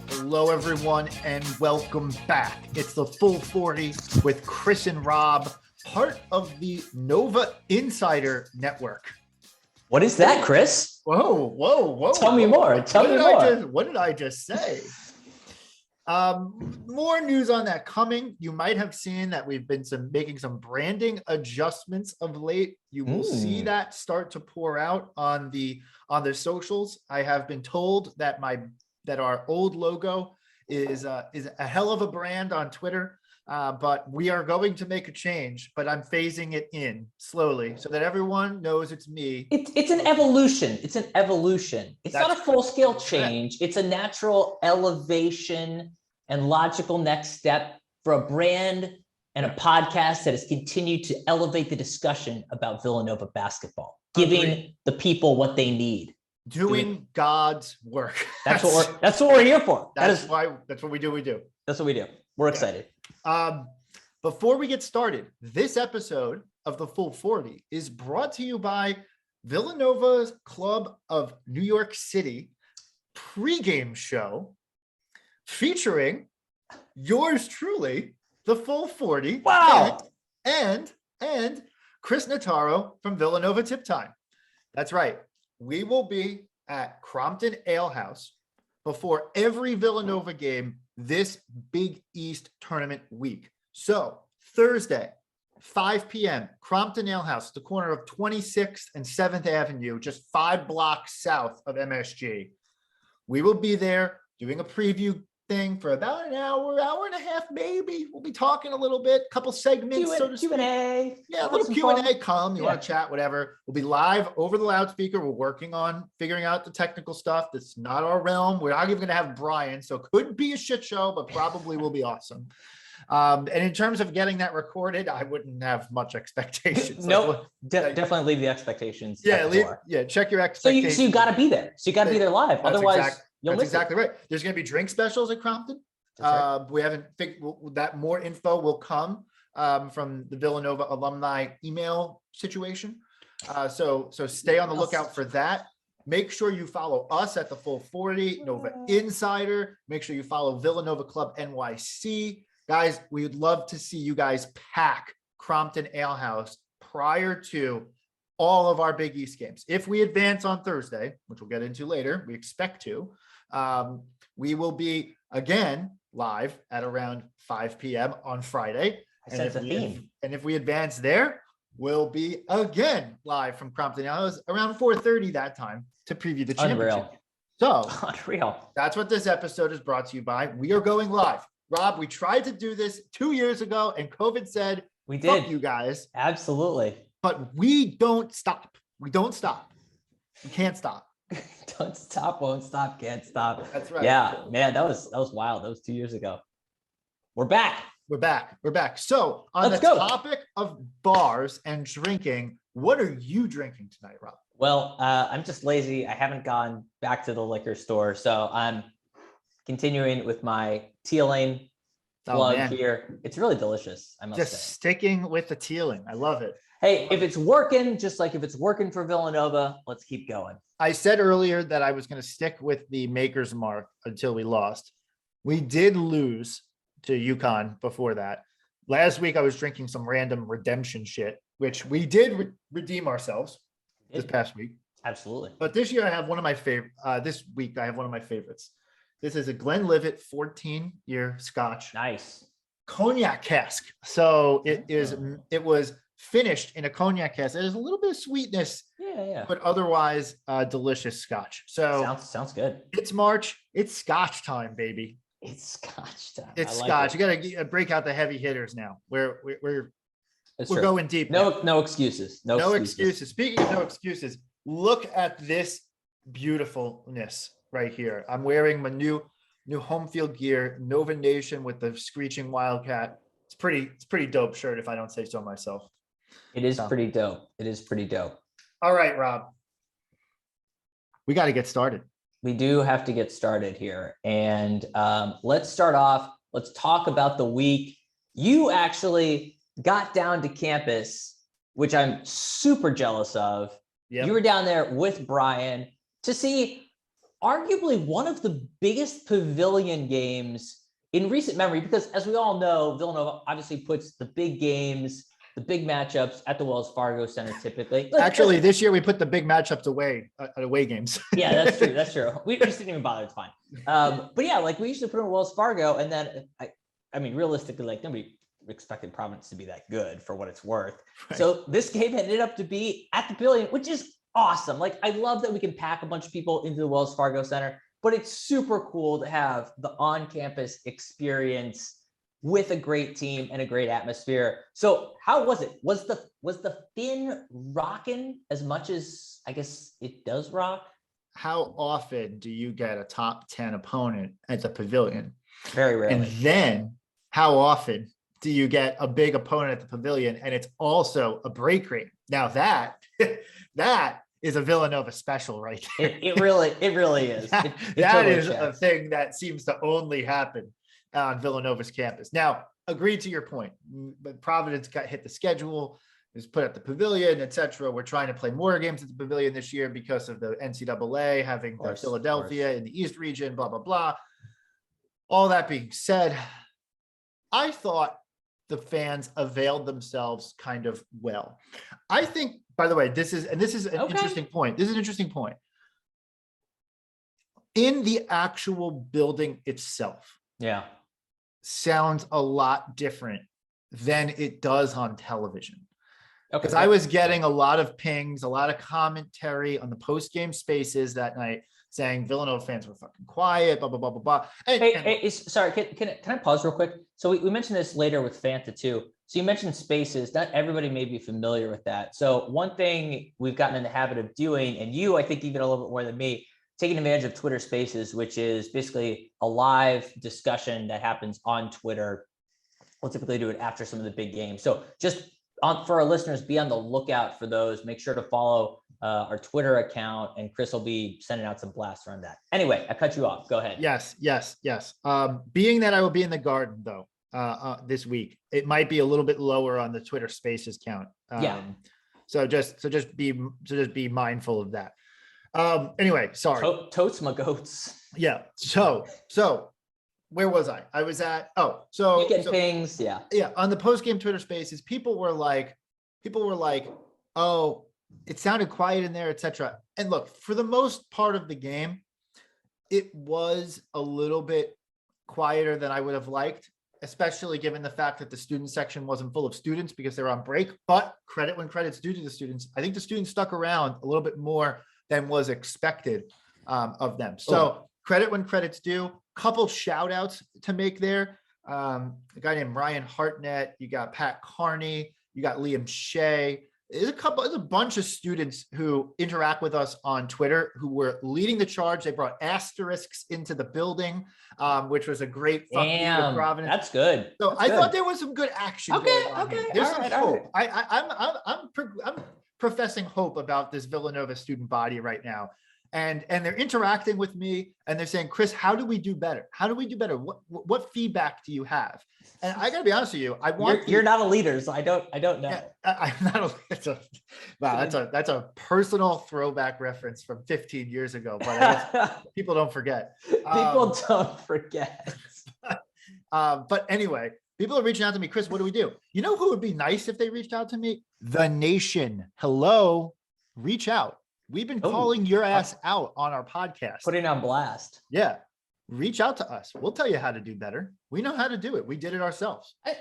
Hello, everyone, and welcome back. It's the Full 40 with Chris and Rob, part of the Nova Insider Network. What is that, Chris? Whoa. Tell me more. What did I just say? More news on that coming. You might have seen that we've been making some branding adjustments of late. You will see that start to pour out on the socials. I have been told that our old logo is a hell of a brand on Twitter, but we are going to make a change, but I'm phasing it in slowly so that everyone knows it's me. It's an evolution. It's not a full-scale change. It's a natural elevation and logical next step for a brand and a podcast that has continued to elevate the discussion about Villanova basketball, giving the people what they need. Doing God's work. That's what we're here for. That's what we do. That's what we do. We're excited. Before we get started, this episode of the Full 40 is brought to you by Villanova's Club of New York City pregame show featuring yours truly, the Full 40. Wow. And Chris Notaro from Villanova Tip Time. That's right. We will be at Crompton Ale House before every Villanova game this Big East tournament week. So Thursday, 5 p.m., Crompton Ale House, the corner of 26th and 7th Avenue, just 5 blocks south of MSG. We will be there doing a preview thing for about an hour and a half, maybe. We'll be talking a little bit, couple segments, Q&A. Yeah, a little Q&A. Come, you want to chat, whatever. We'll be live over the loudspeaker. We're working on figuring out the technical stuff. That's not our realm. We're not even going to have Brian, so it could be a shit show, but probably will be awesome. And in terms of getting that recorded, I wouldn't have much expectations. No, definitely leave the expectations. Check your expectations. So you got to be there. So you got to be there live. Otherwise, that's exactly right. There's going to be drink specials at Crompton. Right. We haven't figured that. More info will come from the Villanova alumni email situation. So stay on the lookout for that. Make sure you follow us at the Full 40 Nova Insider. Make sure you follow Villanova Club NYC. Guys, we would love to see you guys pack Crompton Ale House prior to all of our Big East games. If we advance on Thursday, which we'll get into later, we expect to, we will be again live at around 5 p.m. on Friday. And if we advance there, we'll be again live from Crompton Ale House around 4:30 that time to preview the championship. Unreal. That's what this episode is brought to you by. We are going live. Rob, we tried to do this 2 years ago and COVID said, we did. Fuck you guys. Absolutely. But we don't stop. We don't stop. We can't stop. Don't stop, won't stop, can't stop. That's right. Yeah, man, that was wild. That was 2 years ago. We're back. We're back. So on the topic of bars and drinking, what are you drinking tonight, Rob? Well, I'm just lazy. I haven't gone back to the liquor store. So I'm continuing with my Teeling plug here. It's really delicious, I must say. Just sticking with the Teeling. I love it. Hey, if it's working, just like if it's working for Villanova, let's keep going. I said earlier that I was going to stick with the Maker's Mark until we lost. We did lose to UConn before that. Last week, I was drinking some random redemption shit, which we did redeem ourselves this past week. Absolutely. But this year, I have one of my favorite. This week, I have one of my favorites. This is a Livett 14-year Scotch. Nice. Cognac cask. So it was finished in a cognac cask. There's a little bit of sweetness, but otherwise delicious Scotch. So sounds good. It's March. It's Scotch time, baby. It's Scotch time. It's Scotch. You got to break out the heavy hitters now. We're going deep. No excuses. No excuses. Speaking of no excuses, look at this beautifulness right here. I'm wearing my new home field gear, Nova Nation with the screeching Wildcat. It's pretty dope shirt if I don't say so myself. It is So. pretty dope. It is pretty dope. All right, Rob. We got to get started. We do have to get started here. And let's start off. Let's talk about the week. You actually got down to campus, which I'm super jealous of. Yep. You were down there with Brian to see arguably one of the biggest pavilion games in recent memory, because as we all know, Villanova obviously puts the big games, the big matchups at the Wells Fargo Center typically. Actually, this year we put the big matchups away at away games. Yeah, that's true. That's true. We just didn't even bother. It's fine. But yeah, like we used to put in Wells Fargo, and then I mean, realistically, like nobody expected Providence to be that good for what it's worth. Right. So this game ended up to be at the Pavilion, which is awesome. Like I love that we can pack a bunch of people into the Wells Fargo Center, but it's super cool to have the on-campus experience with a great team and a great atmosphere. So how was it? Was the Fin rocking as much as I guess it does rock? How often do you get a top 10 opponent at the Pavilion? Very rarely. And then how often do you get a big opponent at the Pavilion and it's also a break rate? Now that is a Villanova special right there. It really is. That totally is a thing that seems to only happen on Villanova's campus. Now, agreed to your point, but Providence got hit the schedule, was put at the Pavilion, etc. We're trying to play more games at the Pavilion this year because of the NCAA having the Philadelphia in the East region, blah, blah, blah. All that being said, I thought the fans availed themselves kind of well. I think, by the way, this is an interesting point. This is an interesting point. In the actual building itself, yeah, sounds a lot different than it does on television. Because okay. I was getting a lot of pings, a lot of commentary on the post-game spaces that night saying Villanova fans were fucking quiet, blah, blah, blah, blah, blah. Sorry, can I pause real quick? So we mentioned this later with FANTA too. So you mentioned spaces. Not everybody may be familiar with that. So one thing we've gotten in the habit of doing, and you, I think even a little bit more than me, taking advantage of Twitter Spaces, which is basically a live discussion that happens on Twitter. We'll typically do it after some of the big games. So just for our listeners, be on the lookout for those. Make sure to follow our Twitter account, and Chris will be sending out some blasts around that. Anyway, I cut you off. Go ahead. Yes. Being that I will be in the Garden though this week, it might be a little bit lower on the Twitter Spaces count. So just be mindful of that. Anyway, sorry. Totes my goats. Yeah. So where was I? I was at, you get pings. Yeah. Yeah. On the post-game Twitter Spaces, people were like, oh, it sounded quiet in there, etc. And look, for the most part of the game, it was a little bit quieter than I would have liked, especially given the fact that the student section wasn't full of students because they're on break. But credit when credit's due to the students. I think the students stuck around a little bit more than was expected of them. So credit when credit's due. Couple shout outs to make there. A guy named Ryan Hartnett, you got Pat Carney, you got Liam Shea. There's a bunch of students who interact with us on Twitter who were leading the charge. They brought asterisks into the building, which was a great fuck you to Providence. That's good. So I thought there was some good action. Okay. There's some hope. I'm professing hope about this Villanova student body right now. And they're interacting with me and they're saying, Chris, how do we do better? How do we do better? What feedback do you have? And I gotta be honest with you. You're not a leader, so I don't know. Yeah, I'm not that's a personal throwback reference from 15 years ago, but I guess people don't forget. People don't forget. But anyway, people are reaching out to me, Chris, what do we do? You know who would be nice if they reached out to me? The Nation. Hello, reach out. We've been calling your ass out on our podcast. Putting on blast. Yeah. Reach out to us. We'll tell you how to do better. We know how to do it. We did it ourselves. I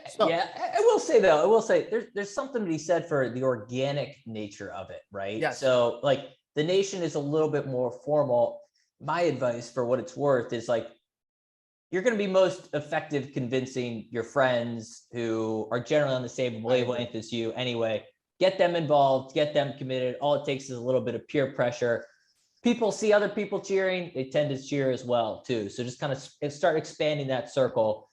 will say there's something to be said for the organic nature of it, right? Yes. So like the Nation is a little bit more formal. My advice for what it's worth is like, you're going to be most effective convincing your friends who are generally on the same wavelength as you anyway. Get them involved, get them committed. All it takes is a little bit of peer pressure. People see other people cheering, they tend to cheer as well too. So just kind of start expanding that circle.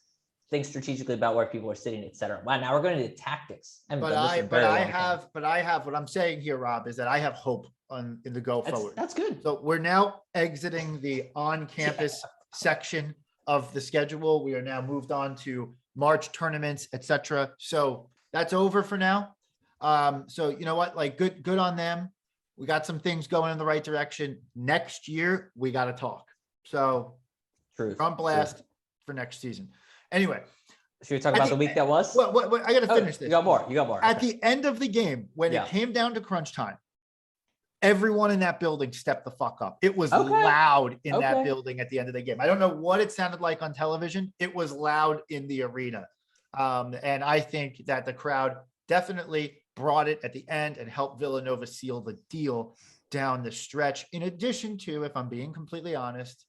think strategically about where people are sitting, et cetera. Wow, now we're going into tactics. But I have what I'm saying here, Rob, is that I have hope in the go forward. That's good. So we're now exiting the on-campus section of the schedule. We are now moved on to March tournaments, etc. So that's over for now. So you know what? Like good on them. We got some things going in the right direction. Next year, we got to talk. So front blast for next season. Anyway. Should we talk about the week that was? Well, I got to finish this. You got more. At the end of the game, when it came down to crunch time, everyone in that building stepped the fuck up. It was loud in that building at the end of the game. I don't know what it sounded like on television. It was loud in the arena. And I think that the crowd definitely brought it at the end and helped Villanova seal the deal down the stretch. In addition to, if I'm being completely honest,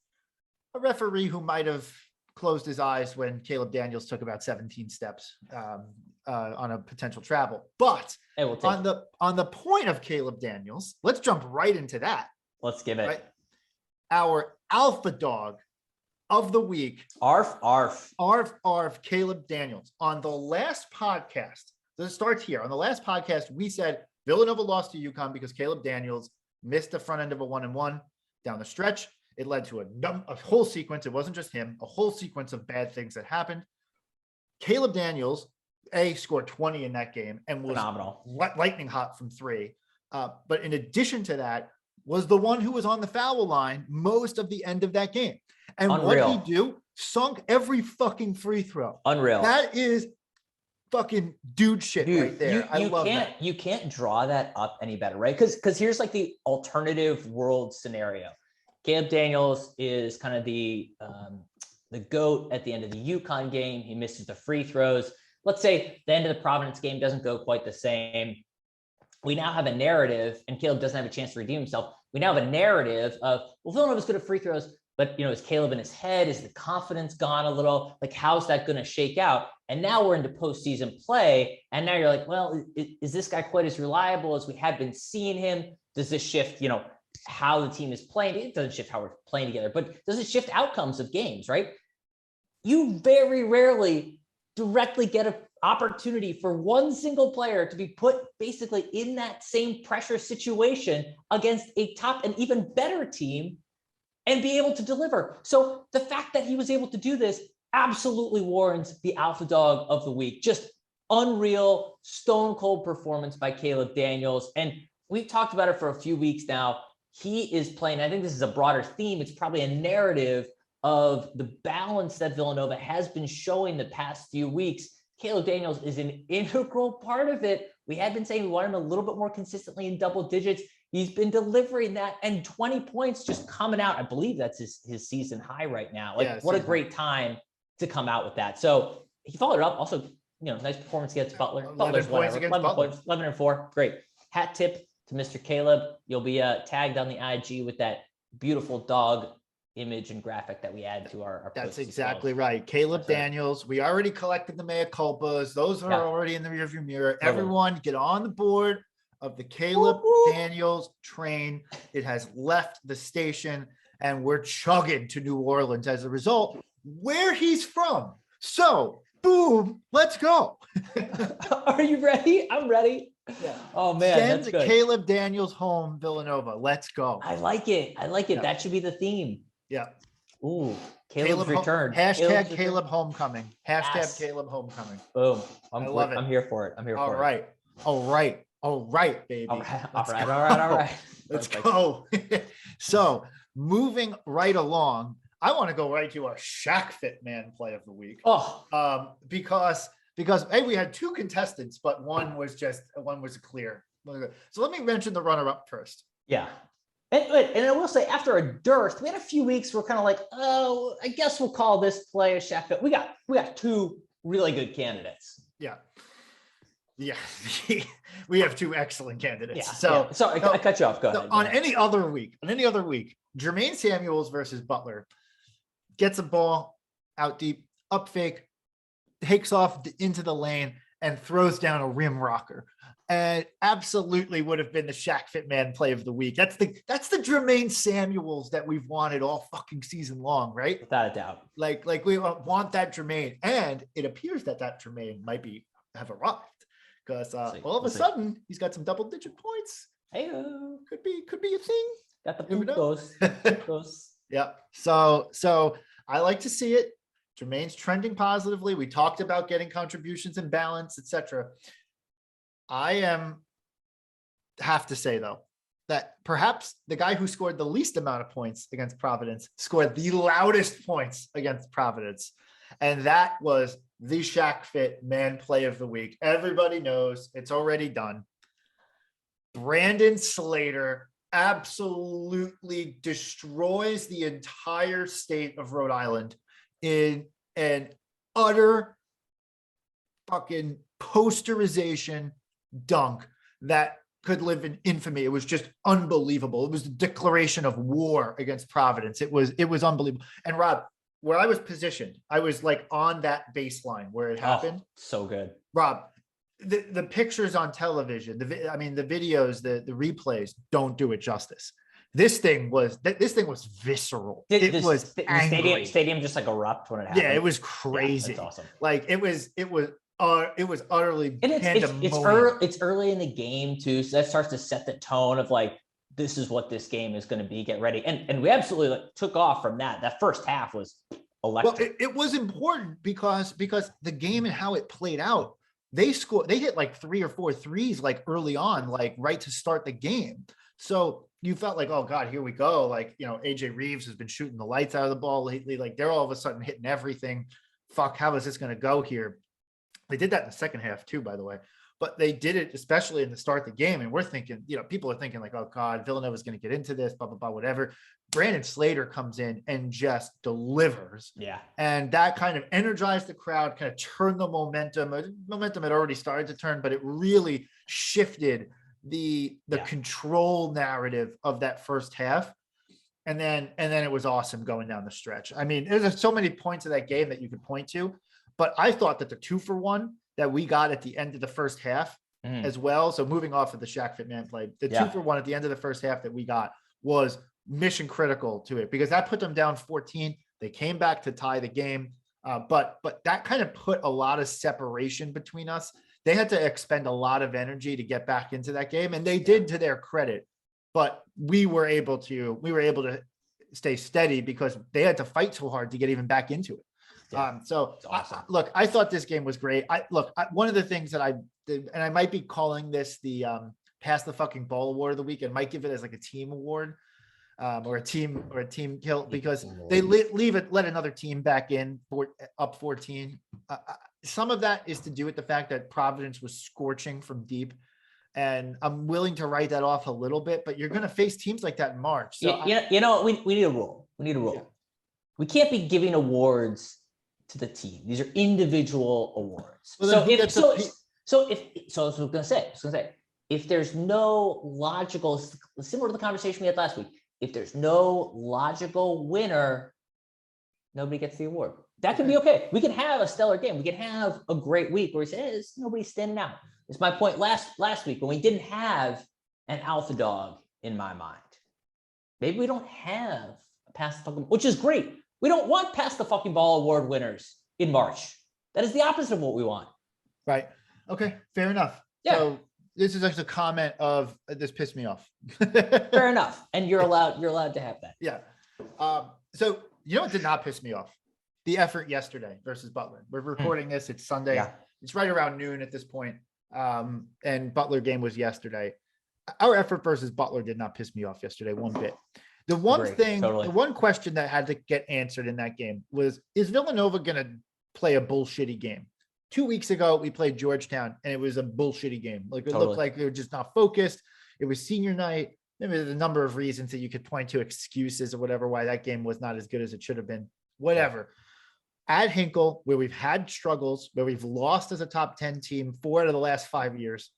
a referee who might have closed his eyes when Caleb Daniels took about 17 steps on a potential travel. But on the point of Caleb Daniels, let's jump right into that. Let's give it. Right? Our alpha dog of the week. Arf. Caleb Daniels. On the last podcast, so it starts here. On the last podcast, we said Villanova lost to UConn because Caleb Daniels missed the front end of a 1-and-1 down the stretch. It led to a whole sequence. It wasn't just him, a whole sequence of bad things that happened. Caleb Daniels, scored 20 in that game and was phenomenal, lightning hot from 3. But in addition to that, was the one who was on the foul line most of the end of that game. And Unreal. what he do? Sunk every fucking free throw. Unreal. That is fucking dude shit right there. I love that. You can't draw that up any better, right? Because here's like the alternative world scenario. Caleb Daniels is kind of the GOAT at the end of the UConn game. He misses the free throws. Let's say the end of the Providence game doesn't go quite the same. We now have a narrative, and Caleb doesn't have a chance to redeem himself. We now have a narrative of, well, Villanova's good at free throws, but is Caleb in his head? Is the confidence gone a little? Like, how's that going to shake out? And now we're into postseason play, and now you're like, well, is this guy quite as reliable as we had been seeing him? Does this shift, how the team is playing? It doesn't shift how we're playing together, but does it shift outcomes of games, right? You very rarely directly get an opportunity for one single player to be put basically in that same pressure situation against a top and even better team and be able to deliver. So the fact that he was able to do this absolutely warrants the alpha dog of the week. Just unreal, stone cold performance by Caleb Daniels. And we've talked about it for a few weeks now. He is playing, I think this is a broader theme. It's probably a narrative of the balance that Villanova has been showing the past few weeks. Caleb Daniels is an integral part of it. We had been saying we want him a little bit more consistently in double digits. He's been delivering that, and 20 points just coming out. I believe that's his season high right now. What a great time to come out with that. So he followed it up. Also, nice performance against Butler. 11 points against Butler. 11 and 4. Great. Hat tip to Mr. Caleb. You'll be tagged on the IG with that beautiful dog image and graphic that we add to our That's exactly right. Caleb Daniels. We already collected the mea culpas. Those are already in the rearview mirror. Everyone get on the board of the Caleb Daniels train. It has left the station and we're chugging to New Orleans as a result, where he's from. So boom, let's go. Are you ready? I'm ready. Yeah. Oh man, send that's good. Caleb Daniels home, Villanova. Let's go. I like it. Yeah. That should be the theme. Yeah. Ooh, Caleb's return. Hashtag Caleb homecoming. Hashtag Caleb homecoming. Boom. I love it. I'm here for it. All right, baby. All right. Let's go. So moving right along, I want to go right to our Shaq Fit Man play of the week. Because we had 2 contestants, but one was clear. So let me mention the runner-up first. Yeah. And I will say, after a dearth, we had a few weeks we're kind of like, oh, I guess we'll call this play a Shaq Fit. We got 2 really good candidates. Yeah. We have 2 excellent candidates. Yeah. Sorry, I cut you off. Go ahead. On any other week, Jermaine Samuels versus Butler gets a ball out deep, up fake, takes off into the lane, and throws down a rim rocker. And absolutely would have been the Shaq Fit Man play of the week. That's the Jermaine Samuels that we've wanted all fucking season long, right? Without a doubt. Like we want that Jermaine, and it appears that Jermaine might have arrived because all of a sudden he's got some double-digit points. Hey, could be a thing. Got the poop. Yeah. So I like to see it. Jermaine's trending positively. We talked about getting contributions and balance, etc. I have to say though that perhaps the guy who scored the least amount of points against Providence scored the loudest points against Providence, and that was the Shaq Fit Man Play of the Week. Everybody knows it's already done. Brandon Slater absolutely destroys the entire state of Rhode Island in an utter fucking posterization dunk that could live in infamy. It was just unbelievable. It was the declaration of war against Providence. It was unbelievable. And Rob, where I was positioned, I was like on that baseline where it happened. So good. Rob, the pictures on television, the videos, the replays don't do it justice. This thing was visceral. The stadium just like erupt when it happened. Yeah, it was crazy. Yeah, that's awesome. Like it was utterly it's early in the game too, so that starts to set the tone of like, this is what this game is going to be. Get ready, and we absolutely took off from that. That first half was electric. Well, it was important because the game and how it played out. They hit like 3 or 4 threes like early on, like right to start the game. So you felt like, oh God, here we go. Like, AJ Reeves has been shooting the lights out of the ball lately. Like they're all of a sudden hitting everything. Fuck, how is this going to go here? They did that in the second half too, by the way, but they did it especially in the start of the game. And we're thinking, people are thinking like, oh God, Villanova is going to get into this, blah, blah, blah, whatever. Brandon Slater comes in and just delivers. Yeah. And that kind of energized the crowd, kind of turned the momentum. Momentum had already started to turn, but it really shifted the control narrative of that first half. And then it was awesome going down the stretch. I mean, there's so many points of that game that you could point to, but I thought that the 2-for-1 that we got at the end of the first half as well. So moving off of the Shaq Fit Man play, the 2-for-1 at the end of the first half that we got was mission critical to it because that put them down 14. They came back to tie the game. But that kind of put a lot of separation between us. They had to expend a lot of energy to get back into that game, and they did, to their credit. But we were able to stay steady because they had to fight so hard to get even back into it. Yeah, so awesome. I thought this game was great. One of the things that I did, and I might be calling this the pass the fucking ball award of the week, and might give it as like a team award. Or a team kill because they let another team back in up 14. Some of that is to do with the fact that Providence was scorching from deep, and I'm willing to write that off a little bit. But you're going to face teams like that in March. So we need a rule. Yeah. We can't be giving awards to the team. These are individual awards. Well, so I was going to say, if there's no logical, similar to the conversation we had last week. If there's no logical winner, nobody gets the award. That could be okay. We can have a stellar game. We can have a great week where he says nobody's standing out. It's my point last week when we didn't have an alpha dog in my mind. Maybe we don't have a pass the fucking, which is great. We don't want pass the fucking ball award winners in March. That is the opposite of what we want. Right. Okay. Fair enough. Yeah. So this is just a comment of this pissed me off. Fair enough. And you're allowed to have that. Yeah. So what did not piss me off? The effort yesterday versus Butler. We're recording this. It's Sunday. Yeah. It's right around noon at this point. And Butler game was yesterday. Our effort versus Butler did not piss me off yesterday one bit. The one question that had to get answered in that game was, is Villanova going to play a bullshitty game? 2 weeks ago, we played Georgetown, and it was a bullshitty game. Like it looked like they were just not focused. It was senior night. Maybe there's a number of reasons that you could point to, excuses or whatever, why that game was not as good as it should have been. Whatever. At Hinkle, where we've had struggles, where we've lost as a top 10 team 4 out of the last 5 years,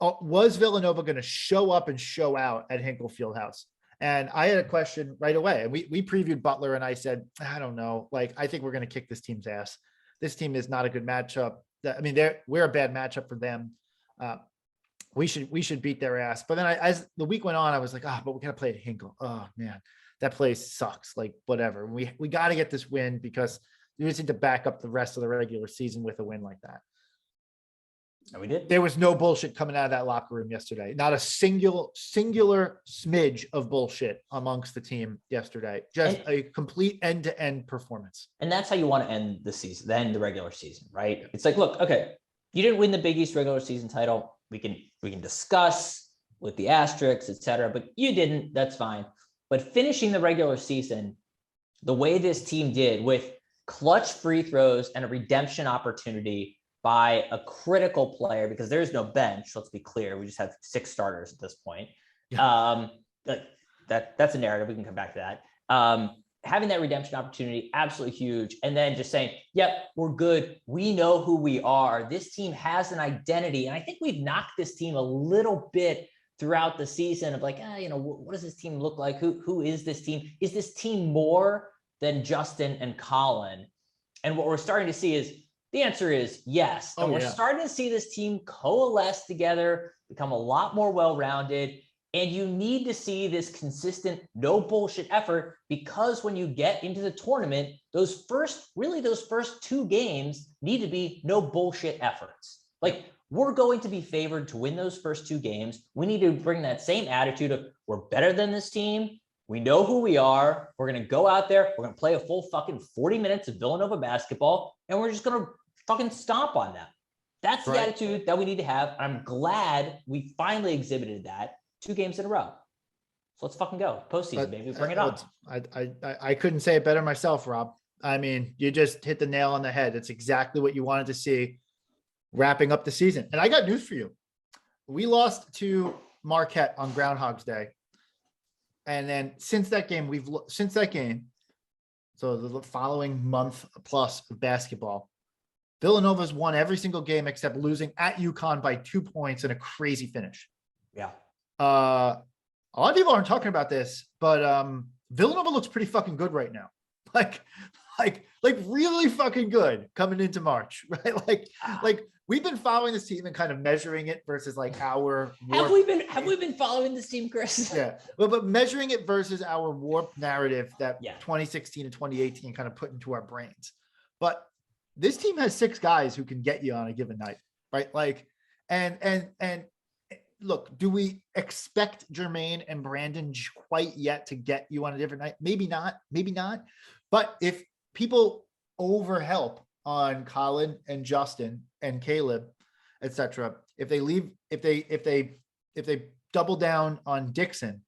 was Villanova going to show up and show out at Hinkle Fieldhouse? And I had a question right away. And we previewed Butler, and I said, I don't know. I think we're going to kick this team's ass. This team is not a good matchup. I mean, we're a bad matchup for them. We should beat their ass. But then as the week went on, I was like, but we gotta play at Hinkle. Oh man, that place sucks. Like whatever. We got to get this win because you just need to back up the rest of the regular season with a win like that. And we did. There was no bullshit coming out of that locker room yesterday. Not a singular smidge of bullshit amongst the team yesterday. Just a complete end-to-end performance. And that's how you want to end the season, then the regular season, right? It's like, look, okay, you didn't win the Big East regular season title. We can discuss with the asterisks, et cetera, but you didn't. That's fine. But finishing the regular season the way this team did with clutch free throws and a redemption opportunity by a critical player, because there's no bench. Let's be clear. We just have 6 starters at this point. Yeah. That's a narrative. We can come back to that. Having that redemption opportunity, absolutely huge. And then just saying, yep, we're good. We know who we are. This team has an identity. And I think we've knocked this team a little bit throughout the season of like, what does this team look like? Who is this team? Is this team more than Justin and Colin? And what we're starting to see is the answer is yes. And we're starting to see this team coalesce together, become a lot more well-rounded. And you need to see this consistent, no bullshit effort, because when you get into the tournament, those first 2 games need to be no bullshit efforts. Like, we're going to be favored to win those first 2 games. We need to bring that same attitude of we're better than this team. We know who we are. We're going to go out there. We're going to play a full fucking 40 minutes of Villanova basketball, and we're just going to fucking stomp on them. That's the attitude that we need to have. I'm glad we finally exhibited that 2 games in a row. So let's fucking go. Postseason, baby. Bring it on. I couldn't say it better myself, Rob. I mean, you just hit the nail on the head. It's exactly what you wanted to see wrapping up the season. And I got news for you. We lost to Marquette on Groundhog's Day. And then since that game, so the following month plus of basketball, Villanova's won every single game except losing at UConn by 2 points in a crazy finish. Yeah. A lot of people aren't talking about this, but Villanova looks pretty fucking good right now. Like really fucking good coming into March, right? Like we've been following this team and kind of measuring it versus like our have we been following this team, Chris? Yeah. But measuring it versus our warped narrative that 2016 and 2018 kind of put into our brains. But this team has 6 guys who can get you on a given night, right? Like, and look, do we expect Jermaine and Brandon quite yet to get you on a different night? Maybe not. But if people overhelp on Colin and Justin and Caleb, etc., if they double down on Dixon,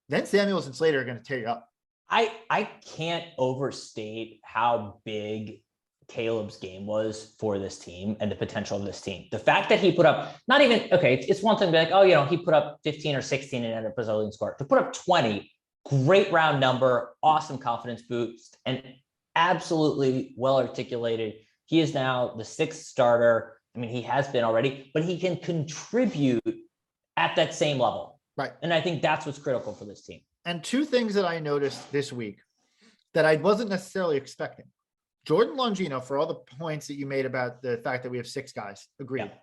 then Samuels and Slater are going to tear you up. I can't overstate how big Caleb's game was for this team and the potential of this team. The fact that he put up, not even, okay, it's one thing to be like, he put up 15 or 16 and ended up Brazilian score. To put up 20, great round number, awesome confidence boost, and absolutely well articulated. He is now the 6th starter. I mean, he has been already, but he can contribute at that same level. Right. And I think that's what's critical for this team. And 2 things that I noticed this week that I wasn't necessarily expecting. Jordan Longino, for all the points that you made about the fact that we have 6 guys, agreed. Yeah.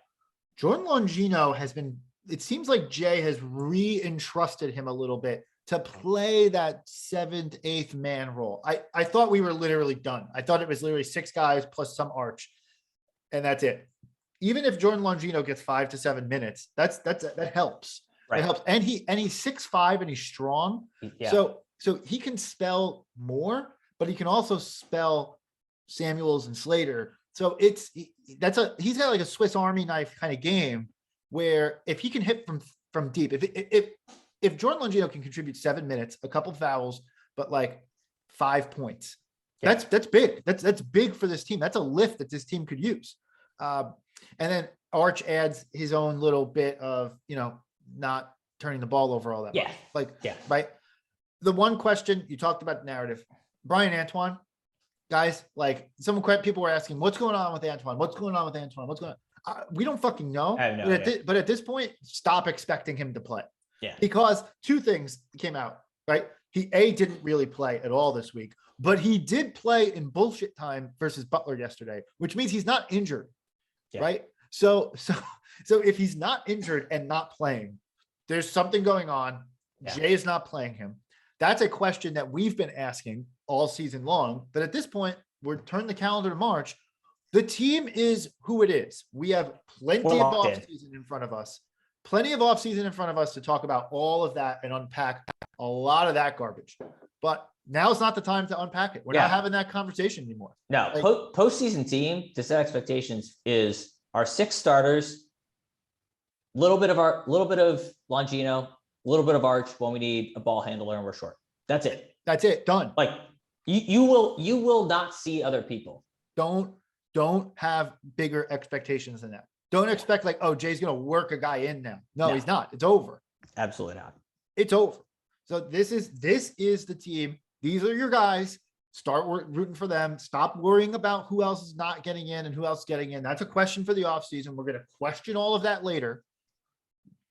Jordan Longino has been, it seems like Jay has re-entrusted him a little bit to play that 7th, 8th man role. I thought we were literally done. I thought it was literally 6 guys plus some arch, and that's it. Even if Jordan Longino gets 5 to 7 minutes, that helps. Right. It helps. And he's 6'5" and he's strong. Yeah. So he can spell more, but he can also spell Samuels and Slater. So he's got like a Swiss Army knife kind of game where if he can hit from deep, if Jordan Longino can contribute 7 minutes, a couple fouls, but like 5 points, that's big. That's big for this team. That's a lift that this team could use. And then Arch adds his own little bit of, not turning the ball over all that much. Right. The one question you talked about narrative, Brian Antoine, guys, like people were asking, what's going on with Antoine? What's going on with Antoine? What's going on? We don't fucking know. But at this point, stop expecting him to play. Yeah. Because 2 things came out, right? He didn't really play at all this week, but he did play in bullshit time versus Butler yesterday, which means he's not injured. Yeah. right? So if he's not injured and not playing, there's something going on. Yeah. Jay is not playing him. That's a question that we've been asking all season long. But at this point, we're turning the calendar to March. The team is who it is. We have plenty of offseason in front of us. Plenty of offseason in front of us to talk about all of that and unpack a lot of that garbage. But now's not the time to unpack it. We're not having that conversation anymore. No, postseason team to set expectations is our 6 starters, little bit of Longino, a little bit of Arch when we need a ball handler and we're short. That's it. That's it. Done. Like you will not see other people. Don't have bigger expectations than that. Don't expect like, oh, Jay's going to work a guy in now. No, he's not. It's over. Absolutely not. It's over. So this is the team. These are your guys. Start rooting for them. Stop worrying about who else is not getting in and who else is getting in. That's a question for the offseason. We're going to question all of that later.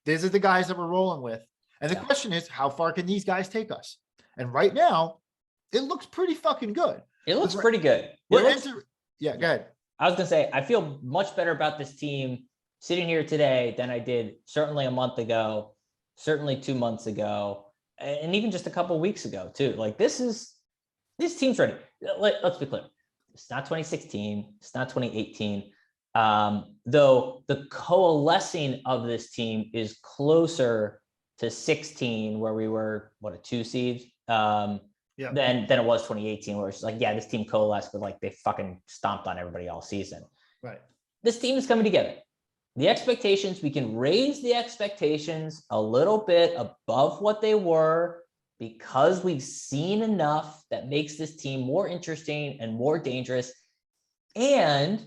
These are the guys that we're rolling with. And the question is, how far can these guys take us? And right now, it looks pretty fucking good. It looks pretty good. Go ahead. I was going to say, I feel much better about this team sitting here today than I did certainly a month ago, certainly 2 months ago, and even just a couple of weeks ago too. Like this team's ready. Let's be clear. It's not 2016. It's not 2018. Though the coalescing of this team is closer to 16, where we were, a 2 seed, than it was 2018, where it's like, this team coalesced, but like they fucking stomped on everybody all season. Right. This team is coming together. The expectations, we can raise the expectations a little bit above what they were because we've seen enough that makes this team more interesting and more dangerous. And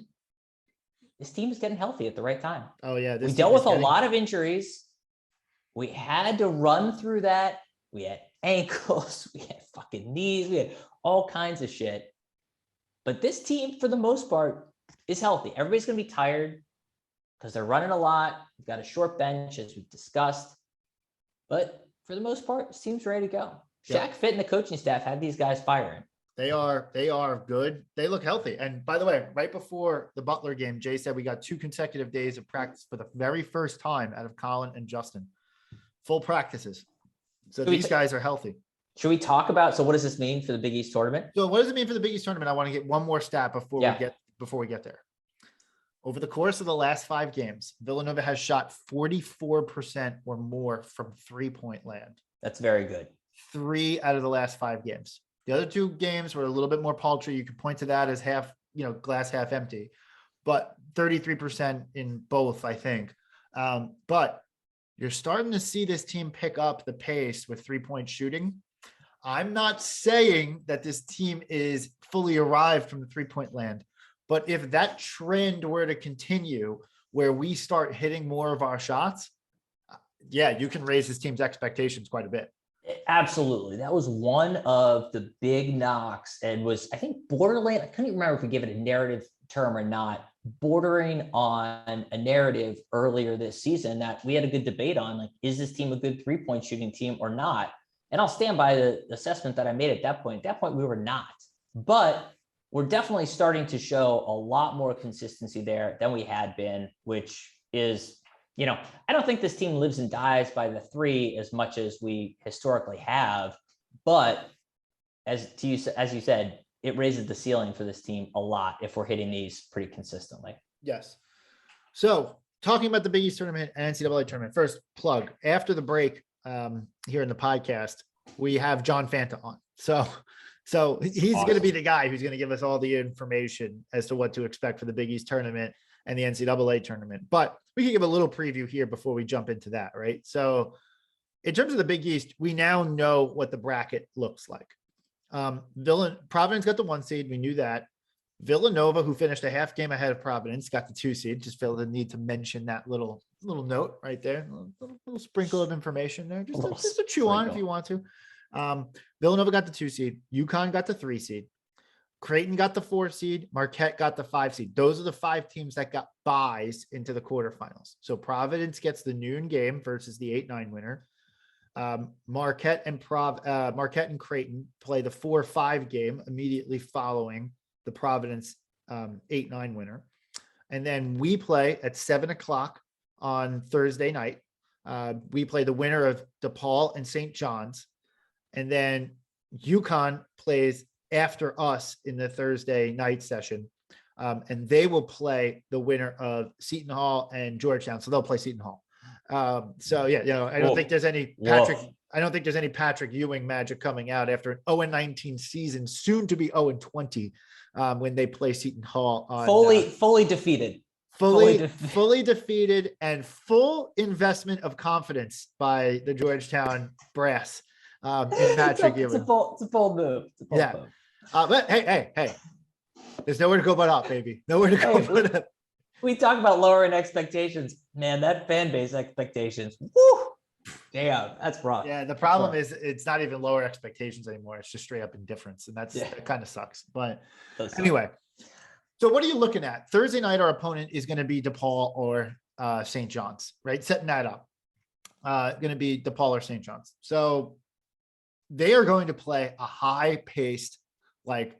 this team is getting healthy at the right time. Oh yeah. We dealt with a lot of injuries. We had to run through that. We had ankles, we had fucking knees, we had all kinds of shit. But this team, for the most part, is healthy. Everybody's going to be tired because they're running a lot. We've got a short bench, as we've discussed. But for the most part, this team's ready to go. Shaq Fit and the coaching staff had these guys firing. They are good. They look healthy. And by the way, right before the Butler game, Jay said we got 2 consecutive days of practice for the very first time out of Colin and Justin. Full practices. So these guys are healthy. Should we talk about, so what does this mean for the Big East tournament? So what does it mean for the Big East tournament? I want to get one more stat before we get there. Over the course of the last 5 games, Villanova has shot 44% or more from 3-point land. That's very good. 3 out of the last 5 games. The other 2 games were a little bit more paltry. You could point to that as glass half empty, but 33% in both, I think. But you're starting to see this team pick up the pace with 3-point shooting. I'm not saying that this team is fully arrived from the 3-point land, but if that trend were to continue where we start hitting more of our shots, you can raise this team's expectations quite a bit. Absolutely. That was one of the big knocks and was, I think, borderline. I couldn't even remember if we gave it a narrative term or not, bordering on a narrative earlier this season that we had a good debate on, like, is this team a good 3-point shooting team or not? And I'll stand by the assessment that I made at that point. At that point, we were not, but we're definitely starting to show a lot more consistency there than we had been, which is, I don't think this team lives and dies by the 3 as much as we historically have, but as you said, it raises the ceiling for this team a lot if we're hitting these pretty consistently. Yes. So talking about the Big East tournament and NCAA tournament, first plug. After the break here in the podcast, we have John Fanta on. So he's awesome. Going to be the guy who's going to give us all the information as to what to expect for the Big East tournament and the NCAA tournament. But we can give a little preview here before we jump into that, right? So in terms of the Big East, we now know what the bracket looks like. Providence got the 1 seed. We knew that. Villanova, who finished a half game ahead of Providence, got the 2 seed. Just feel the need to mention that little note right there. A little sprinkle of information there. Just to chew on if you want to. Villanova got the 2 seed. UConn got the 3 seed. Creighton got the 4 seed. Marquette got the 5 seed. Those are the 5 teams that got buys into the quarterfinals. So Providence gets the noon game versus the 8-9 winner. Marquette and Creighton play the 4-5 game immediately following the Providence 8-9 winner. and then we play at 7 o'clock on Thursday night. We play the winner of DePaul and St. John's, and then UConn plays after us in the Thursday night session. And they will play the winner of Seton Hall and Georgetown. So they'll play Seton Hall. So yeah, I don't think there's any Patrick. I don't think there's any Patrick Ewing magic coming out after an 0-19 season, soon to be 0-20, when they play Seton Hall on fully defeated. Fully defeated, and full investment of confidence by the Georgetown brass in Patrick Ewing. It's a bold move. Move. But hey, there's nowhere to go but up, baby. Nowhere to go but up. We talk about lowering expectations, man. That fan base expectations, woo, damn, that's rough. Yeah, the problem is it's not even lower expectations anymore. It's just straight up indifference, and that kind of sucks. But anyway, so what are you looking at? Thursday night, our opponent is going to be DePaul or St. John's, right? Setting that up. Going to be DePaul or St. John's. So they are going to play a high-paced, like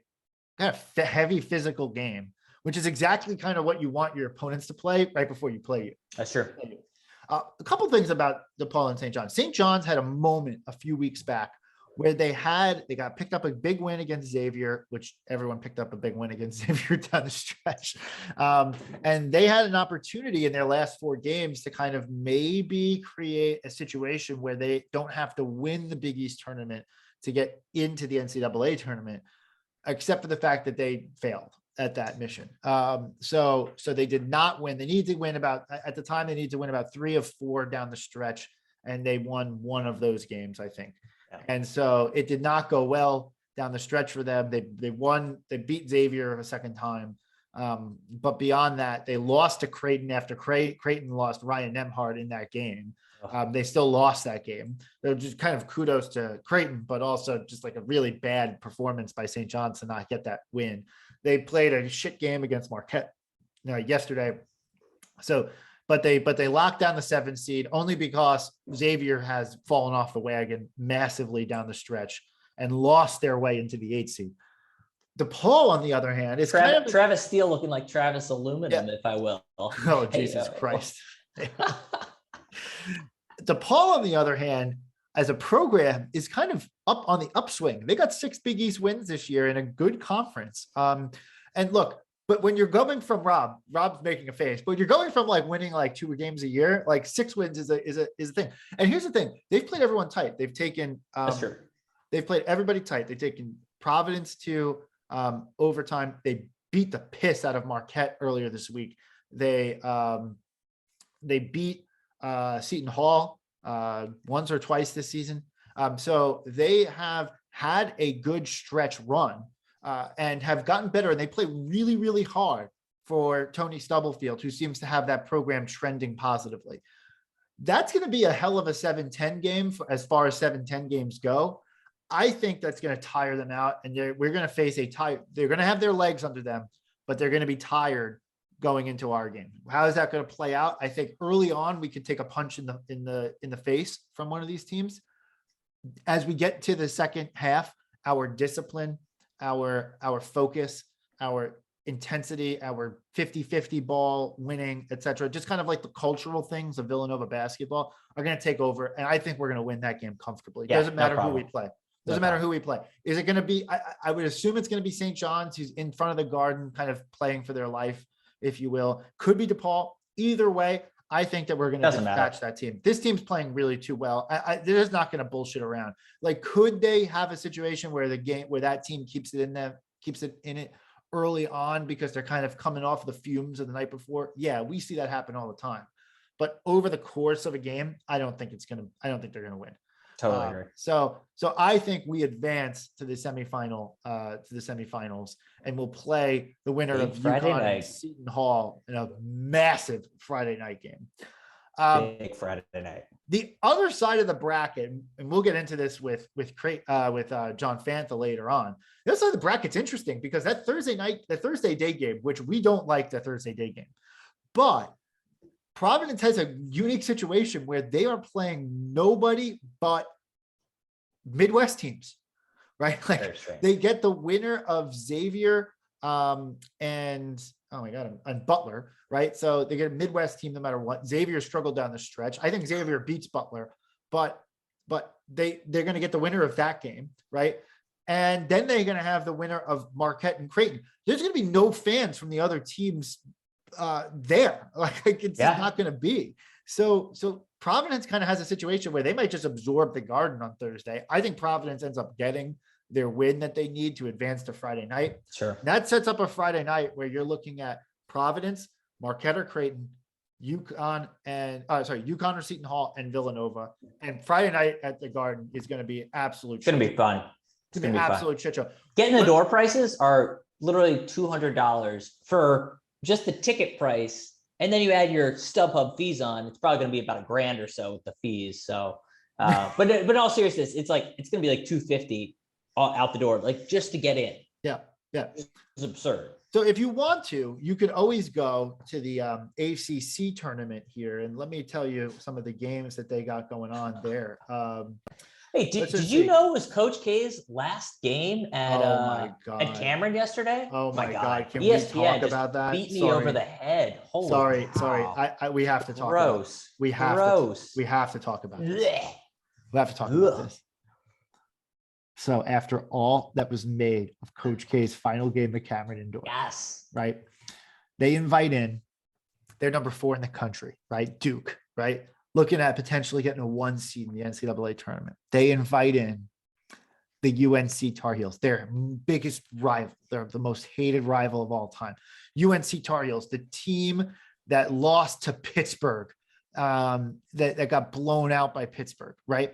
kind of heavy physical game, which is exactly kind of what you want your opponents to play right before you play you. That's sure. A couple things about DePaul and St. John's. St. John's had a moment a few weeks back where they got picked up a big win against Xavier, which everyone picked up a big win against Xavier down the stretch. And they had an opportunity in their last 4 games to kind of maybe create a situation where they don't have to win the Big East tournament to get into the NCAA tournament, except for the fact that they failed at that mission. So they did not win. They need to win at the time, they need to win about 3 of 4 down the stretch. And they won 1 of those games, I think. Yeah. And so it did not go well down the stretch for them. They beat Xavier a second time. But beyond that, they lost to Creighton after Creighton lost Ryan Nemhard in that game. They still lost that game. They're just kind of kudos to Creighton, but also just like a really bad performance by St. John's to not get that win. They played a shit game against Marquette yesterday. But they locked down the 7 seed only because Xavier has fallen off the wagon massively down the stretch and lost their way into the 8 seed. DePaul, on the other hand, is Travis Steele looking like Travis Aluminum, if I will. Oh, Jesus Christ. DePaul, on the other hand, as a program, is kind of up on the upswing. They got 6 Big East wins this year in a good conference. And look, but when you're going from Rob's making a face, but you're going from like winning like 2 games a year, like 6 wins is a thing. And here's the thing: they've played everyone tight. They've taken they've played everybody tight. They've taken Providence to overtime. They beat the piss out of Marquette earlier this week. They beat Seton Hall once or twice this season. So they have had a good stretch run and have gotten better. And they play really, really hard for Tony Stubblefield, who seems to have that program trending positively. That's going to be a hell of a 7-10 game as far as 7-10 games go. I think that's going to tire them out, and we're going to face they're going to have their legs under them, but they're going to be tired going into our game. How is that going to play out? I think early on we could take a punch in the face from one of these teams. As we get to the second half, our discipline, our focus, our intensity, our 50-50 ball winning, etc., just kind of like the cultural things of Villanova basketball are going to take over, and I think we're going to win that game comfortably. It doesn't matter who we play. Doesn't matter who we play. Is it going to be? I would assume it's going to be St. John's, who's in front of the Garden, kind of playing for their life, if you will. Could be DePaul. Either way, I think that we're going to dispatch that team. This team's playing really too well. They're just not going to bullshit around. Like, could they have a situation where that team keeps it in it early on because they're kind of coming off the fumes of the night before? Yeah, we see that happen all the time. But over the course of a game, I don't think they're going to win. Totally agree. So I think we advance to the semifinals, and we'll play the winner of UConn and Seton Hall in a massive Friday night game. Big Friday night. The other side of the bracket, and we'll get into this with John Fanta later on. The other side of the bracket's interesting because that Thursday day game, which we don't like the Thursday day game, but Providence has a unique situation where they are playing nobody but Midwest teams, right? Like they get the winner of Xavier and oh my God, and Butler, right? So they get a Midwest team no matter what. Xavier struggled down the stretch. I think Xavier beats Butler, but they're going to get the winner of that game, right? And then they're going to have the winner of Marquette and Creighton. There's going to be no fans from the other teams there. Like it's not going to be. So Providence kind of has a situation where they might just absorb the Garden on Thursday. I think Providence ends up getting their win that they need to advance to Friday night. Sure. And that sets up a Friday night where you're looking at Providence, Marquette or Creighton, UConn or Seton Hall and Villanova. And Friday night at the Garden is going to be absolute. It's going to be fun. It's going to be absolute shit show. Getting the door prices are literally $200 for just the ticket price. And then you add your StubHub fees on, it's probably going to be about $1,000 or so with the fees. So, but in all seriousness, it's going to be like $250 out the door, like just to get in. Yeah. It's absurd. So if you want to, you could always go to the ACC tournament here. And let me tell you some of the games that they got going on there. Hey, did you know it was Coach K's last game at at Cameron yesterday? Oh my God. Can ESPN we talk about that? Beat me over the head. Holy sorry. cow. We have to talk about this. We have to talk about this. We have to talk about this. So after all that was made of Coach K's final game at Cameron Indoor, yes, right? They invite in, they're number 4 in the country, right? Duke, right? Looking at potentially getting a 1 seed in the NCAA tournament. They invite in the UNC Tar Heels, their biggest rival. They're the most hated rival of all time. UNC Tar Heels, the team that lost to Pittsburgh, that got blown out by Pittsburgh, right?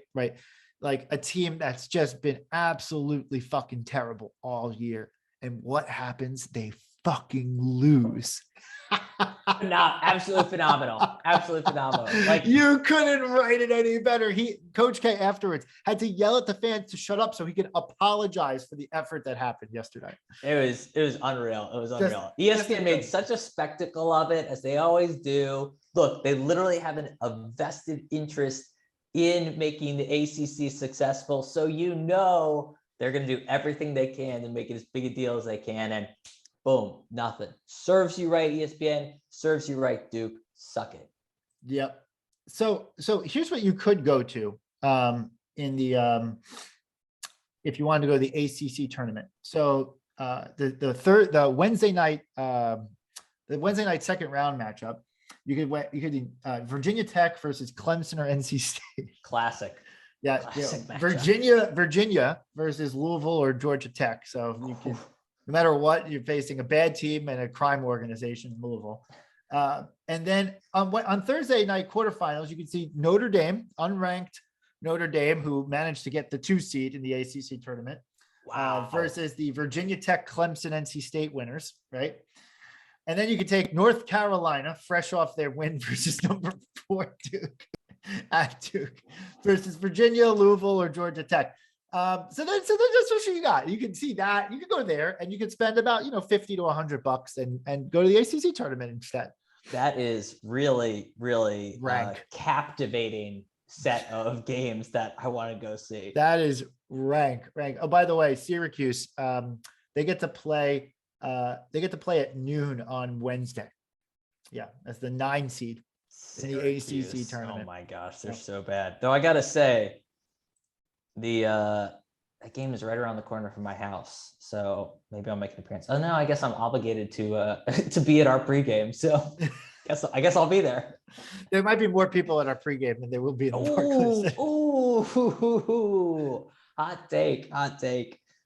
Like a team that's just been absolutely fucking terrible all year. And what happens? They fucking lose. No, absolutely phenomenal. Absolutely phenomenal. Like you couldn't write it any better. Coach K afterwards had to yell at the fans to shut up so he could apologize for the effort that happened yesterday. It was unreal. It was unreal. ESPN made such a spectacle of it, as they always do. Look, they literally have a vested interest in making the ACC successful. So they're going to do everything they can to make it as big a deal as they can. And boom, nothing. Serves you right, ESPN. Serves you right, Duke. Suck it. Yep. So here's what you could go to in the if you wanted to go to the ACC tournament. So the Wednesday night second round matchup. You could Virginia Tech versus Clemson or NC State. Classic. Yeah. Classic Virginia versus Louisville or Georgia Tech. So you can, no matter what, you're facing a bad team and a crime organization in Louisville. And then on Thursday night quarterfinals, you can see Notre Dame, unranked Notre Dame, who managed to get the 2 seed in the ACC tournament, versus the Virginia Tech, Clemson, NC State winners, right? And then you can take North Carolina, fresh off their win versus number 4 Duke at Duke, versus Virginia, Louisville, or Georgia Tech. So that's what you got. You can see that. You can go there and you can spend about $50 to $100 and go to the ACC tournament instead. That is really, really captivating set of games that I want to go see. That is rank. Oh, by the way, Syracuse, they get to play. They get to play at noon on Wednesday. Yeah, that's the 9 seed in the ACC tournament. Oh my gosh, they're so bad. Though I gotta say, that game is right around the corner from my house, so maybe I'll make an appearance. Oh no, I guess I'm obligated to to be at our pregame. So I guess I'll be there. There might be more people at our pregame than there will be in the Ooh, hot take.